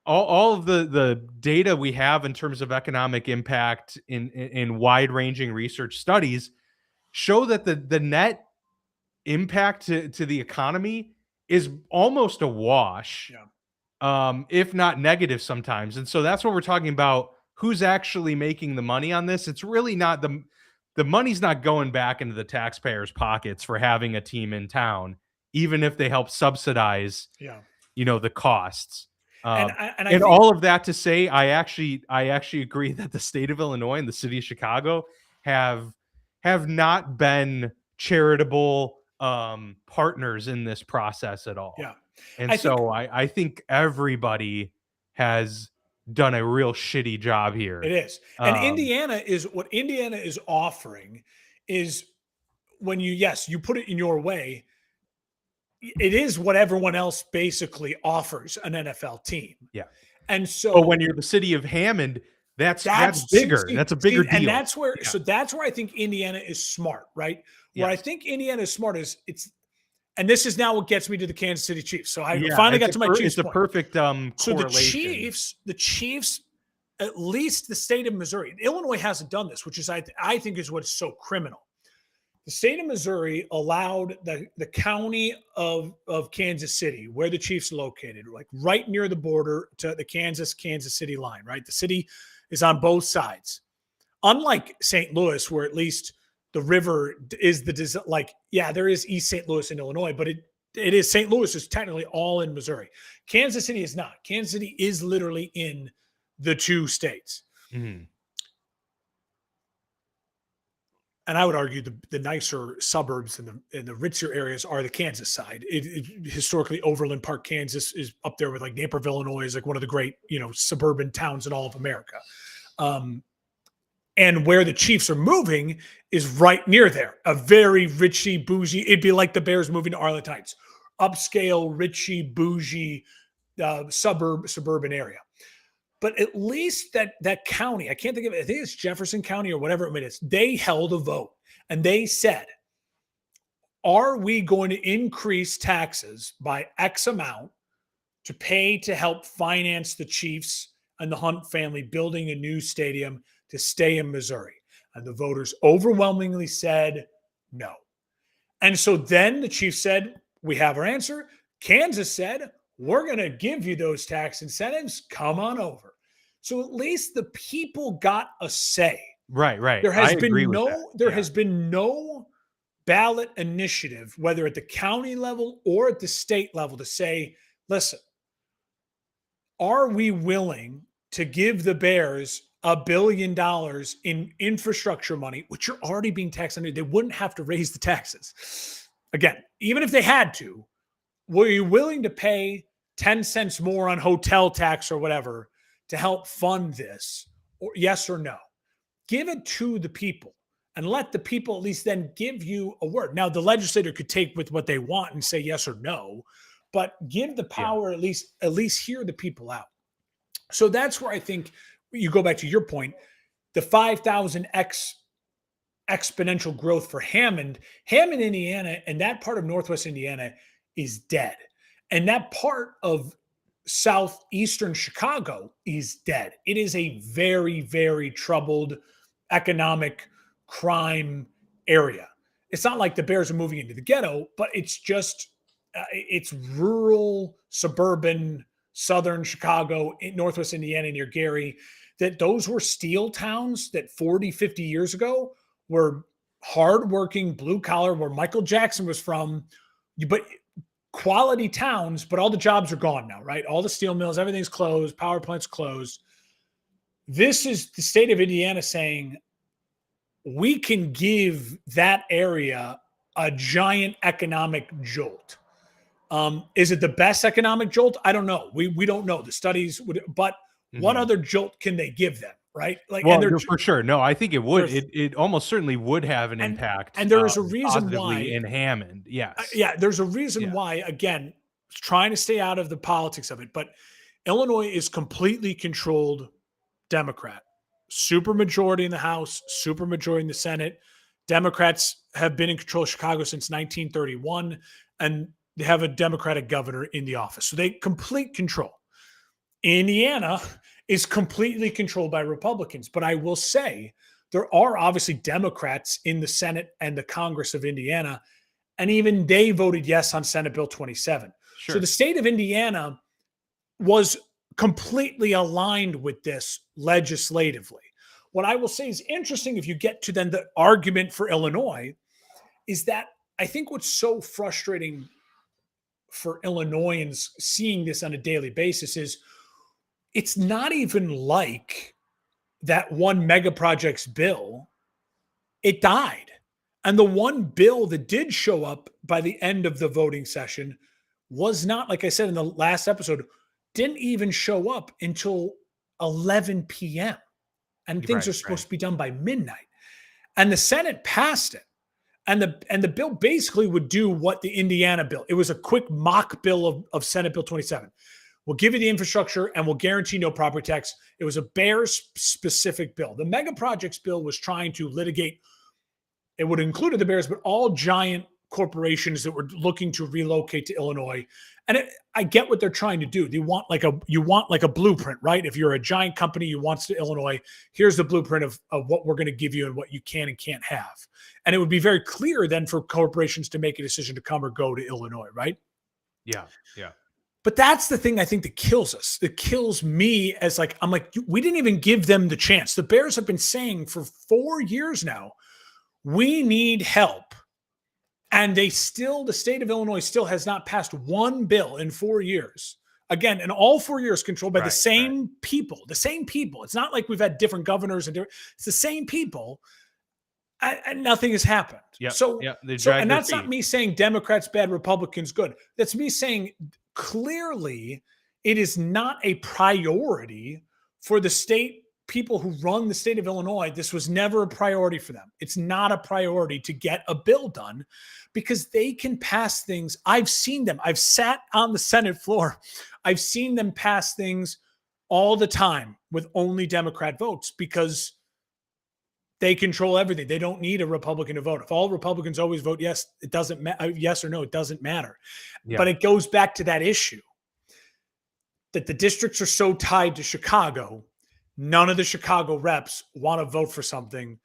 all of the data we have in terms of economic impact in wide ranging research studies show that the net impact to the economy is almost a wash, if not negative sometimes. And so that's what we're talking about. Who's actually making the money on this? It's really not the money's not going back into the taxpayers' pockets for having a team in town, even if they help subsidize, the costs. And all of that to say, I actually agree that the state of Illinois and the city of Chicago have not been charitable partners in this process at all. And I think everybody has done a real shitty job here. It is. And Indiana is offering is when you put it in your way, it is what everyone else basically offers an NFL team. Yeah. And But when so you're the city of Hammond, that's that's bigger. That's a bigger and deal. that's where Yeah. that's where I think Indiana is smart, right? Where I Yes. think Indiana is smart is and this is now what gets me to the Kansas City Chiefs. So I Yeah, finally got to my Chiefs it's a point. perfect So correlation. the Chiefs, at least the state of Missouri, Illinois hasn't done this, which is I think is what's so criminal. The state of Missouri allowed the county of Kansas City, where the Chiefs are located, like right near the border to the Kansas City line, right? The city is on both sides. Unlike St. Louis, where at least the river is there is East St. Louis in Illinois, but it is St. Louis is technically all in Missouri. Kansas City is not. Kansas City is literally in the two states. Mhm. And I would argue the nicer suburbs and the richer areas are the Kansas side. Historically, Overland Park, Kansas, is up there with like Naperville, Illinois, is like one of the great suburban towns in all of America. And where the Chiefs are moving is right near there, a very richy, bougie. It'd be like the Bears moving to Arlington Heights, upscale, richy, bougie, suburban area. But at least that county, I can't think of it. I think it's Jefferson County or whatever it is. They held a vote and they said, are we going to increase taxes by X amount to pay to help finance the Chiefs and the Hunt family building a new stadium to stay in Missouri? And the voters overwhelmingly said no. And so then the Chiefs said, we have our answer. Kansas said, we're going to give you those tax incentives. Come on over. So at least the people got a say. Right. There has I agree been with that. has been no ballot initiative, whether at the county level or at the state level, to say, listen, are we willing to give the Bears $1 billion in infrastructure money, which are already being taxed under? They wouldn't have to raise the taxes. Again, even if they had to, were you willing to pay 10 cents more on hotel tax or whatever to help fund this? Or yes or no? Give it to the people and let the people at least then give you a word. Now, the legislator could take with what they want and say yes or no, but give the power, at least hear the people out. So that's where I think you go back to your point, the 5,000x exponential growth for Hammond, Indiana, and that part of Northwest Indiana is dead. And that part of southeastern Chicago is dead. It is a very, very troubled economic crime area. It's not like the Bears are moving into the ghetto, but it's just, it's rural, suburban, southern Chicago, Northwest Indiana near Gary, that those were steel towns that 40, 50 years ago were hardworking, blue collar, where Michael Jackson was from, but quality towns, but all the jobs are gone now, right? All the steel mills, everything's closed, power plants closed. This is the state of Indiana saying, we can give that area a giant economic jolt. Is it the best economic jolt? I don't know. We don't know. The studies would, but what other jolt can they give them, right? Like, Well, and they're for sure. No, I think it would. It almost certainly would have an impact. And there is a reason positively why in Hammond. Yes. Yeah, there's a reason why. Again, trying to stay out of the politics of it, but Illinois is completely controlled Democrat. Super majority in the House, super majority in the Senate. Democrats have been in control of Chicago since 1931, and they have a Democratic governor in the office. So they complete control. Indiana is completely controlled by Republicans. But I will say there are obviously Democrats in the Senate and the Congress of Indiana, and even they voted yes on Senate Bill 27. Sure. So the state of Indiana was completely aligned with this legislatively. What I will say is interesting, if you get to then the argument for Illinois, is that I think what's so frustrating for Illinoisans seeing this on a daily basis is it's not even like that one mega projects bill, it died. And the one bill that did show up by the end of the voting session was not, like I said in the last episode, didn't even show up until 11 p.m. And things are supposed to be done by midnight. And the Senate passed it. And the bill basically would do what the Indiana bill. It was a quick mock bill of Senate Bill 27. We'll give you the infrastructure and we'll guarantee no property tax. It was a Bears specific bill. The mega projects bill was trying to litigate. It would include the Bears, but all giant corporations that were looking to relocate to Illinois. And I get what they're trying to do. You want like a blueprint, right? If you're a giant company, you want to Illinois, here's the blueprint of what we're going to give you and what you can and can't have. And it would be very clear then for corporations to make a decision to come or go to Illinois, right? Yeah, yeah. But that's the thing I think that kills us. That kills me as I'm like, we didn't even give them the chance. The Bears have been saying for 4 years now, we need help. And the state of Illinois still has not passed one bill in 4 years. Again, in all 4 years controlled by the same people, It's not like we've had different governors it's the same people. And nothing has happened. Yeah. And that's not me saying Democrats bad, Republicans good. That's me saying clearly it is not a priority for the state people who run the state of Illinois. This was never a priority for them. It's not a priority to get a bill done because they can pass things. I've seen them. I've sat on the Senate floor. I've seen them pass things all the time with only Democrat votes because they control everything. They don't need a Republican to vote. If all Republicans always vote yes, it doesn't matter. Yes or no, it doesn't matter. Yeah. But it goes back to that issue that the districts are so tied to Chicago. None of the Chicago reps want to vote for something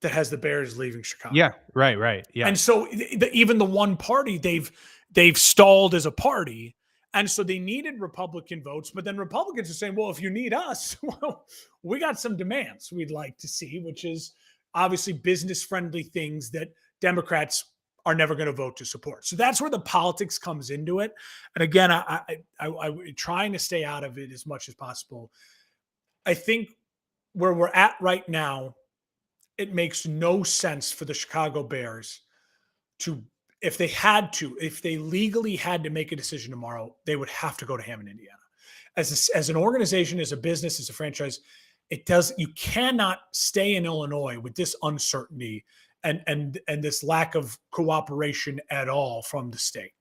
that has the Bears leaving Chicago. Yeah, right. Yeah. And so even the one party, they've stalled as a party. And so they needed Republican votes, but then Republicans are saying, well, if you need us, well, we got some demands we'd like to see, which is obviously business-friendly things that Democrats are never going to vote to support. So that's where the politics comes into it. And again, I'm trying to stay out of it as much as possible. I think where we're at right now, it makes no sense for the Chicago Bears to, if they legally had to make a decision tomorrow, they would have to go to Hammond, Indiana. As an organization, as a business, as a franchise, you cannot stay in Illinois with this uncertainty and this lack of cooperation at all from the state.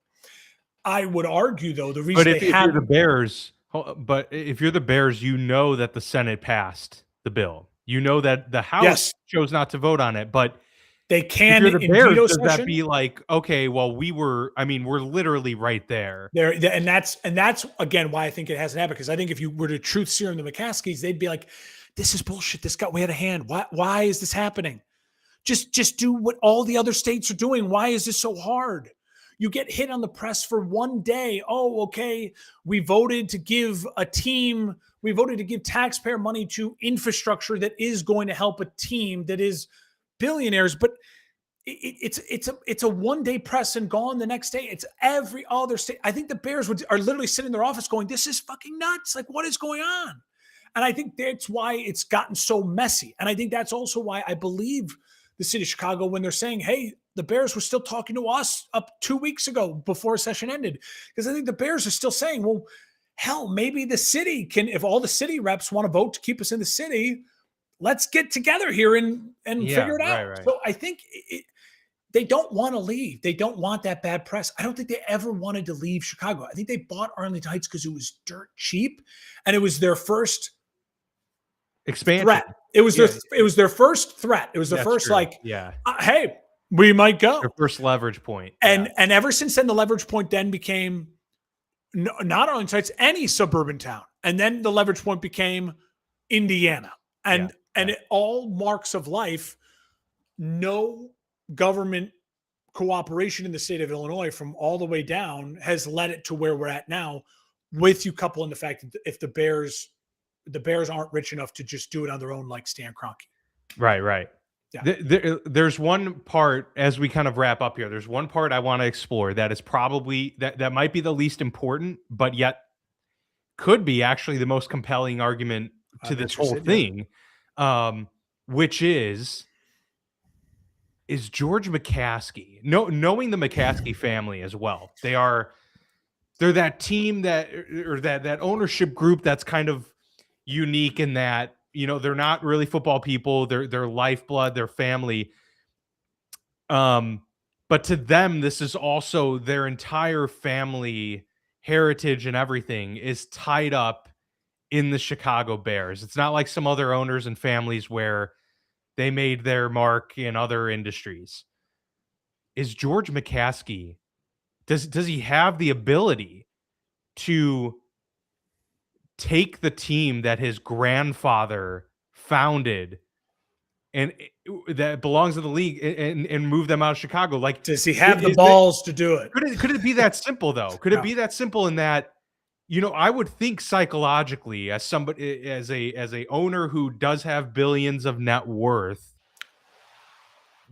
I would argue, though, the reason if you're the Bears, but if you're the Bears, you know that the Senate passed the bill. You know that the House chose not to vote on it, but they can. If you're the Bears, does that be like, okay, well, we're literally right there. And that's again why I think it hasn't happened. Because I think if you were to truth serum the McCaskies, they'd be like, this is bullshit. This got way out of hand. Why is this happening? Just do what all the other states are doing. Why is this so hard? You get hit on the press for one day. Oh, okay. We voted to give taxpayer money to infrastructure that is going to help a team that is billionaires, but it's a one-day press and gone the next day. It's every other state. I think the Bears are literally sitting in their office going, this is fucking nuts. Like, what is going on? And I think that's why it's gotten so messy. And I think that's also why I believe the city of Chicago when they're saying, hey, the Bears were still talking to us up 2 weeks ago before session ended. Because I think the Bears are still saying, well, hell, maybe the city can, if all the city reps want to vote to keep us in the city, let's get together here and figure it out. Right. So I think they don't want to leave. They don't want that bad press. I don't think they ever wanted to leave Chicago. I think they bought Arlington Heights because it was dirt cheap, and it was their first expansion threat. It was their first threat. It was their first hey, we might go. Their first leverage point. And ever since then, the leverage point then became not Arlington Heights, any suburban town, and then the leverage point became Indiana. And it all marks of life, no government cooperation in the state of Illinois from all the way down has led it to where we're at now, with you couple in the fact that if the Bears aren't rich enough to just do it on their own, like Stan Kroenke. Right. Yeah. There's one part as we kind of wrap up here. There's one part I want to explore that is probably that might be the least important, but yet could be actually the most compelling argument to this whole thing. Which is George McCaskey. Knowing the McCaskey family as well, they're that team that ownership group that's kind of unique in that, they're not really football people. They're lifeblood, their family. But to them, this is also their entire family heritage and everything is tied up in the Chicago Bears. It's not like some other owners and families where they made their mark in other industries. Is George McCaskey, does he have the ability to take the team that his grandfather founded and that belongs to the league and move them out of Chicago? Like, does he have the balls to do it? Could it be that simple though? Could it be that simple in that, I would think psychologically as somebody as a owner who does have billions of net worth,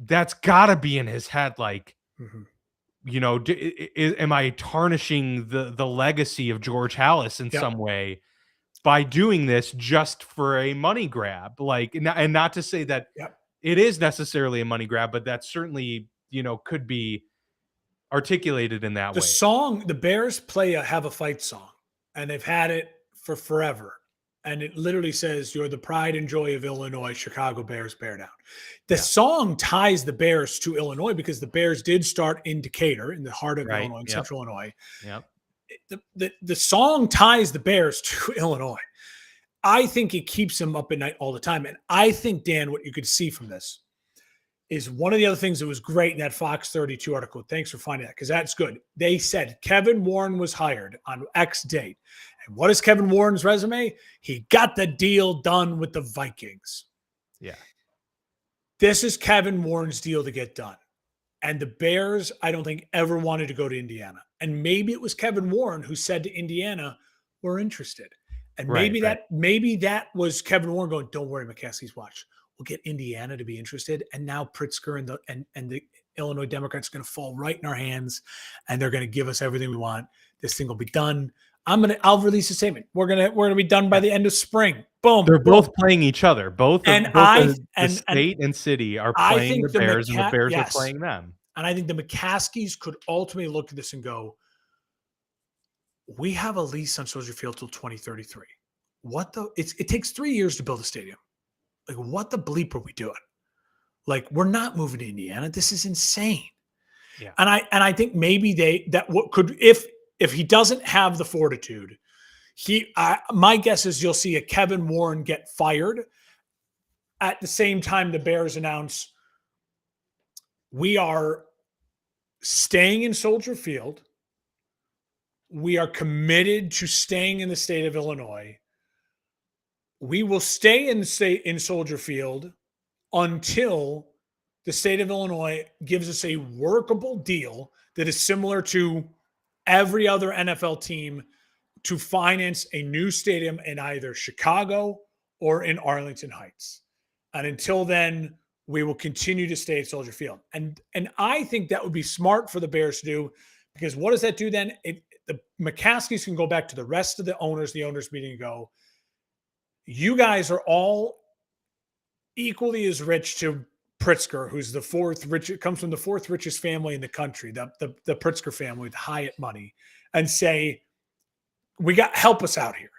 that's got to be in his head. Like, am I tarnishing the legacy of George Halas in some way by doing this just for a money grab? Like, and not to say that it is necessarily a money grab, but that certainly, could be articulated in that way. The song, the Bears have a fight song, and they've had it for forever. And it literally says, "You're the pride and joy of Illinois, Chicago Bears, bear down." The song ties the Bears to Illinois because the Bears did start in Decatur, in the heart of Illinois, in central Illinois. The song ties the Bears to Illinois. I think it keeps them up at night all the time. And I think, Dan, what you could see from this is one of the other things that was great in that Fox 32 article. Thanks for finding that, because that's good. They said Kevin Warren was hired on X date. And what is Kevin Warren's resume? He got the deal done with the Vikings. Yeah. This is Kevin Warren's deal to get done. And the Bears, I don't think, ever wanted to go to Indiana. And maybe it was Kevin Warren who said to Indiana, "We're interested." And maybe that was Kevin Warren going, "Don't worry, McCaskey's watch. We'll get Indiana to be interested." And now Pritzker and the Illinois Democrats are going to fall right in our hands, and they're going to give us everything we want. This thing will be done. I'll release a statement. We're gonna be done by the end of spring. Boom. They're both playing each other. Both the state and city are playing the Bears, and the Bears are playing them. And I think the McCaskies could ultimately look at this and go, "We have a lease on Soldier Field till 2033. It takes 3 years to build a stadium. Like, what the bleep are we doing? Like, we're not moving to Indiana. This is insane." Yeah. And I think maybe if he doesn't have the fortitude, my guess is you'll see a Kevin Warren get fired at the same time the Bears announce, "We are staying in Soldier Field. We are committed to staying in the state of Illinois. We will stay in Soldier Field until the state of Illinois gives us a workable deal that is similar to every other NFL team to finance a new stadium in either Chicago or in Arlington Heights. And until then, we will continue to stay at Soldier Field." And I think that would be smart for the Bears to do, because what does that do then? The McCaskies can go back to the rest of the owners meeting, and go, "You guys are all equally as rich to Pritzker, who's the fourth richest, comes from the fourth richest family in the country, the Pritzker family with Hyatt money," and say, help us out here.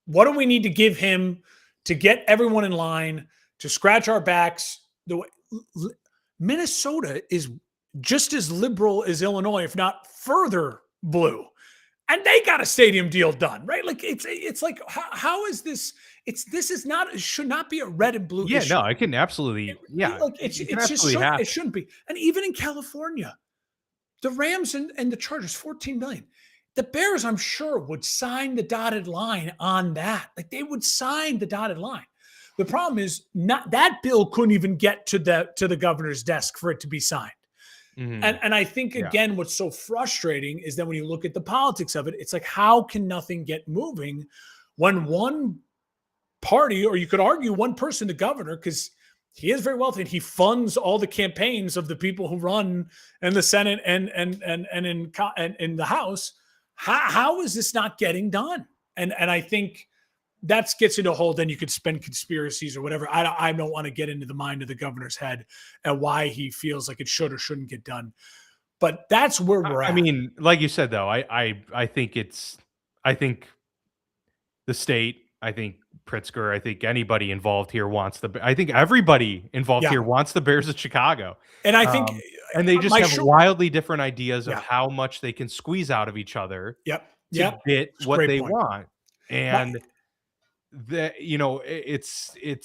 What do we need to give him to get everyone in line, to scratch our backs? Minnesota is just as liberal as Illinois, if not further blue. And they got a stadium deal done, right? Like, it's like, how is this? It should not be a red and blue issue. No, I can absolutely, it shouldn't be. And even in California, the Rams and the Chargers, 14 million. The Bears, I'm sure, would sign the dotted line on that. Like, they would sign the dotted line. The problem is that bill couldn't even get to the governor's desk for it to be signed. Mm-hmm. And I think, again, what's so frustrating is that when you look at the politics of it, it's like, how can nothing get moving when one party, or you could argue one person, the governor, because he is very wealthy and he funds all the campaigns of the people who run in the Senate and in the House. How is this not getting done? And I think that gets into a hole. Then you could spend conspiracies or whatever. I don't want to get into the mind of the governor's head and why he feels like it should or shouldn't get done. But that's where we're at. I mean, like you said, though, I think the state, I think Pritzker. I think anybody involved here wants I think everybody involved Yeah. here wants the Bears of Chicago. And I think And they just my have short, wildly different ideas of yeah. how much they can squeeze out of each other Yep. to Yep. get It's a what great they point. want. My, And it's the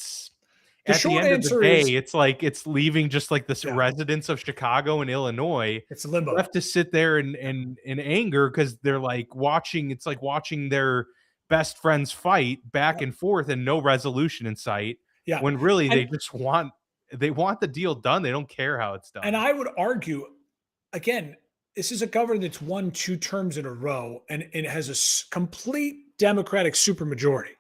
at the short end of the answer day, is it's like it's leaving just like this yeah, residents of Chicago and Illinois it's a limbo. left to sit there in anger because they're like watching. It's like watching their best friends fight back Yep. and forth and no resolution in sight. Yeah. When really And they want the deal done. They don't care how it's and done. I would argue again, this is a governor that's won 2 terms in a row and has a complete Democratic supermajority.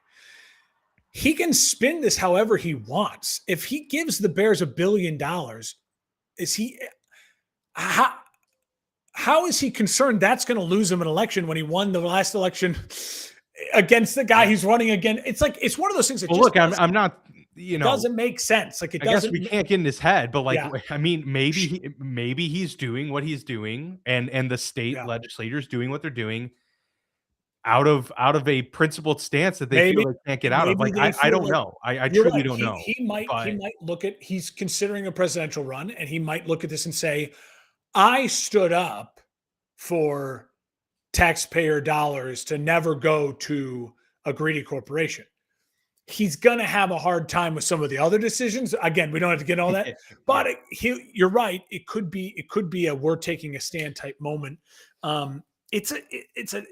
He can spin this however he wants. If he gives the Bears $1 billion, is he how, how is he concerned that's going to lose him an election when he won the last election against the guy he's running again? It's like it's one of those things that Well, just look, I'm not. You know, doesn't make sense. Like it I guess we doesn't. can't get in his head, but like, Yeah, I mean, maybe he's doing what he's doing, and the state yeah. legislators doing what they're doing out of a principled stance that they feel Maybe they can't get out of. maybe Like, they I feel don't like know. I you're truly right. don't know. He But might look at he's considering a presidential run, and he might look at this and say, "I stood up for taxpayer dollars to never go to a greedy corporation." He's going to have a hard time with some of the other decisions. Again, we don't have to get all that, yeah, but you're right. It could be a we're taking a stand type moment. Um, it's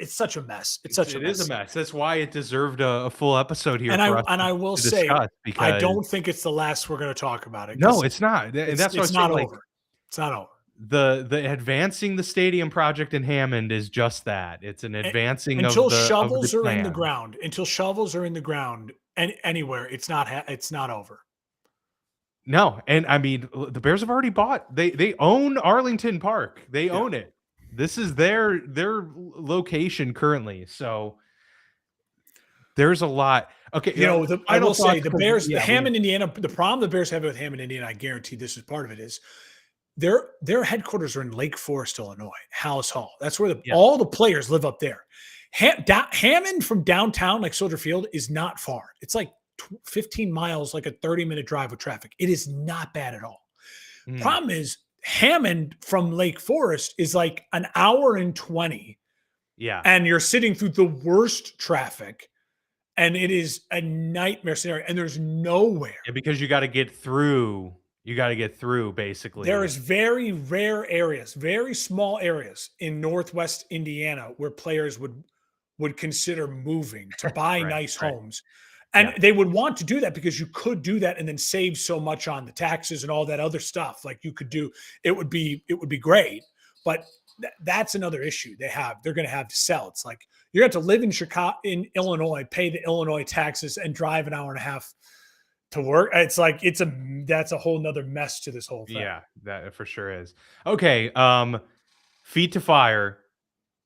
such a mess. It's such a it is a mess. mess. That's why it deserved a full episode here And for us I will to say, discuss I because don't think it's the last we're going to talk about it no, because it's not. And that's what I it's was saying. not Like over. It's not over. the advancing the stadium project in Hammond is just that. It's an A- advancing Until of the shovels are in the plan. ground, until shovels are in the ground, and anywhere, it's not over. No, and I mean the Bears have already bought. They own Arlington Park. They Yeah. own it. This is their location currently. So there's a lot. Okay, You know, I final will say thoughts the 'cause, Bears, the yeah, Hammond, Indiana. The problem the Bears have with Hammond, Indiana, I guarantee this is part of it. Is their headquarters are in Lake Forest, Illinois, Hallis Hall. That's where yeah, all the players live up there. Hammond from downtown, like Soldier Field, is not far. It's like 15 miles, like a 30-minute drive with traffic. It is not bad at all. mm, Problem is, Hammond from Lake Forest is like an hour and 20, yeah, and you're sitting through the worst traffic, and it is a nightmare scenario, and there's nowhere. yeah, because you got to get through. You got to get through There basically. is very rare areas, very small areas in Northwest Indiana where players would consider moving to buy Right, nice right, homes. yeah, And they would want to do that because you could do that and then save so much on the taxes and all that other stuff. Like you could do, it would be great. But that's another issue they're going to have to sell. It's like you have to live in Chicago, in Illinois, pay the Illinois taxes, and drive an hour and a half to work. It's like that's a whole nother mess to this whole thing. yeah. That for sure is okay. Feet to fire.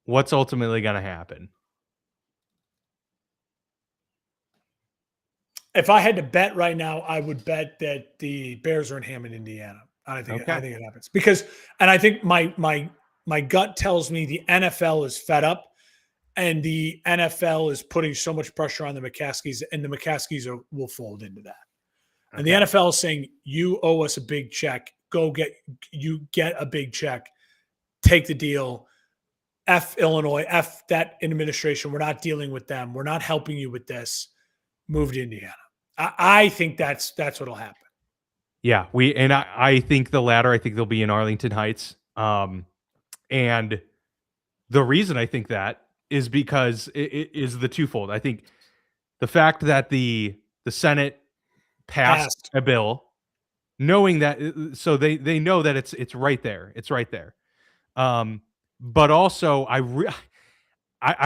What's ultimately going to happen? If I had to bet right now, I would bet that the Bears are in Hammond, Indiana. I think Okay. it happens because, and I think my gut tells me the NFL is fed up, and the NFL is putting so much pressure on the McCaskies, and the McCaskies will fold into that. And the Okay. NFL is saying, you owe us a big check. Get a big check. Take the deal. F Illinois, F that administration. We're not dealing with them. We're not helping you with this. Move to Indiana. I think that's what'll happen. Yeah, I think the latter. I think they'll be in Arlington Heights. And the reason I think that is because it is the twofold. I think the fact that the Senate passed a bill, knowing that, so they know that it's right there. It's right there. But also I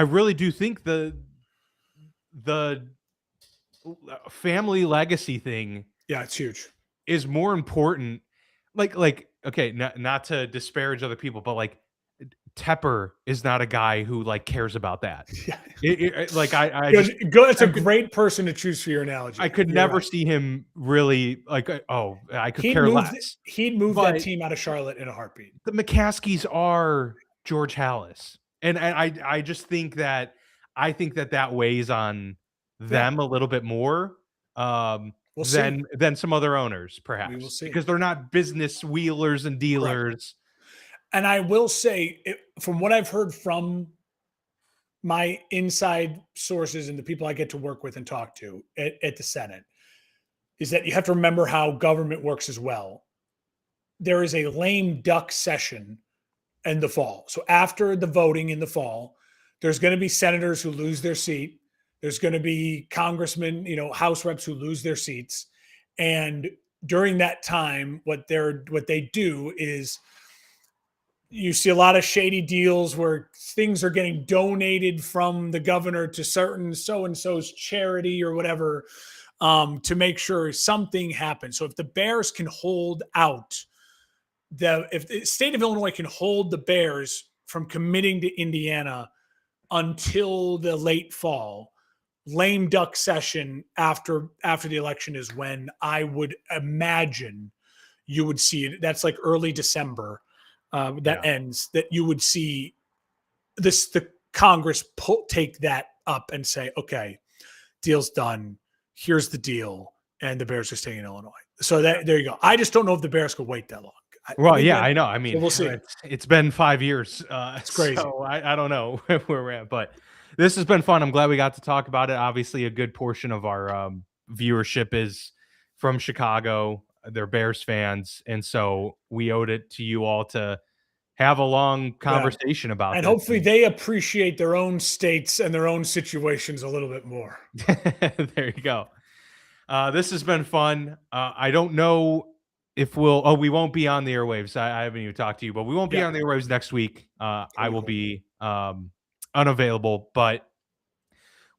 really do think the family legacy thing Yeah, it's huge. is more important. Like okay, not to disparage other people, but like Tepper is not a guy who like cares about that. Yeah. Like I Good, just good. That's I a could, great person to choose for your analogy. I could You're never right. see him really like oh I could He'd care move less. he'd move that But team out of Charlotte in a heartbeat. the McCaskies are George Hallis, and I just think that that weighs on them a little bit more We'll see. than some other owners, We will perhaps, see. because they're not business wheelers and dealers. And I will say, from what I've heard from my inside sources and the people I get to work with and talk to at the Senate, is that you have to remember how government works as well. There is a lame duck session in the fall. So after the voting in the fall, there's going to be senators who lose their seat. There's going to be congressmen, House reps who lose their seats. And during that time, what they do is you see a lot of shady deals where things are getting donated from the governor to certain so-and-so's charity or whatever, to make sure something happens. So if the Bears can hold out, if the state of Illinois can hold the Bears from committing to Indiana until the late fall, lame duck session after the election is when I would imagine you would see it. That's like early December. That ends, that you would see the Congress take that up and say, okay, deal's done. Here's the deal. And the Bears are staying in Illinois. So there you go. I just don't know if the Bears could wait that long. I know. I mean, so we'll see. It's been 5 years. It's crazy. So I don't know where we're at, but this has been fun. I'm glad we got to talk about it. Obviously, a good portion of our viewership is from Chicago. They're Bears fans. And so we owed it to you all to have a long conversation about and this. Hopefully they appreciate their own states and their own situations a little bit more. There you go. This has been fun. I don't know if we won't be on the airwaves. I haven't even talked to you, but we won't be on the airwaves next week. I will be unavailable, but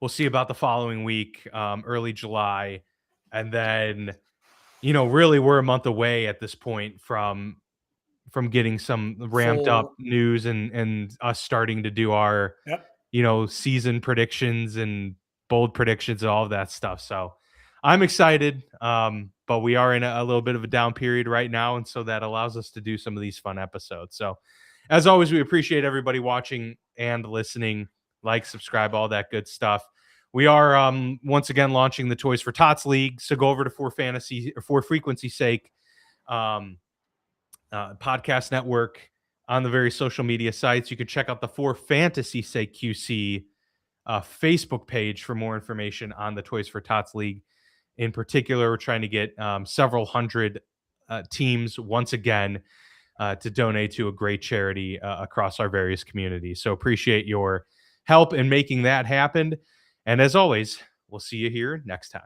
we'll see about the following week, early July. And then, really we're a month away at this point from getting some ramped up news and us starting to do our, season predictions and bold predictions and all of that stuff. So I'm excited. But we are in a little bit of a down period right now. And so that allows us to do some of these fun episodes. So as always, we appreciate everybody watching and listening. Like, subscribe, all that good stuff. We are once again launching the Toys for Tots League. So go over to For Frequency's Sake podcast network on the various social media sites. You can check out the For Fantasy's Sake QC Facebook page for more information on the Toys for Tots League. In particular, we're trying to get several hundred teams once again to donate to a great charity across our various communities. So appreciate your help in making that happen. And as always, we'll see you here next time.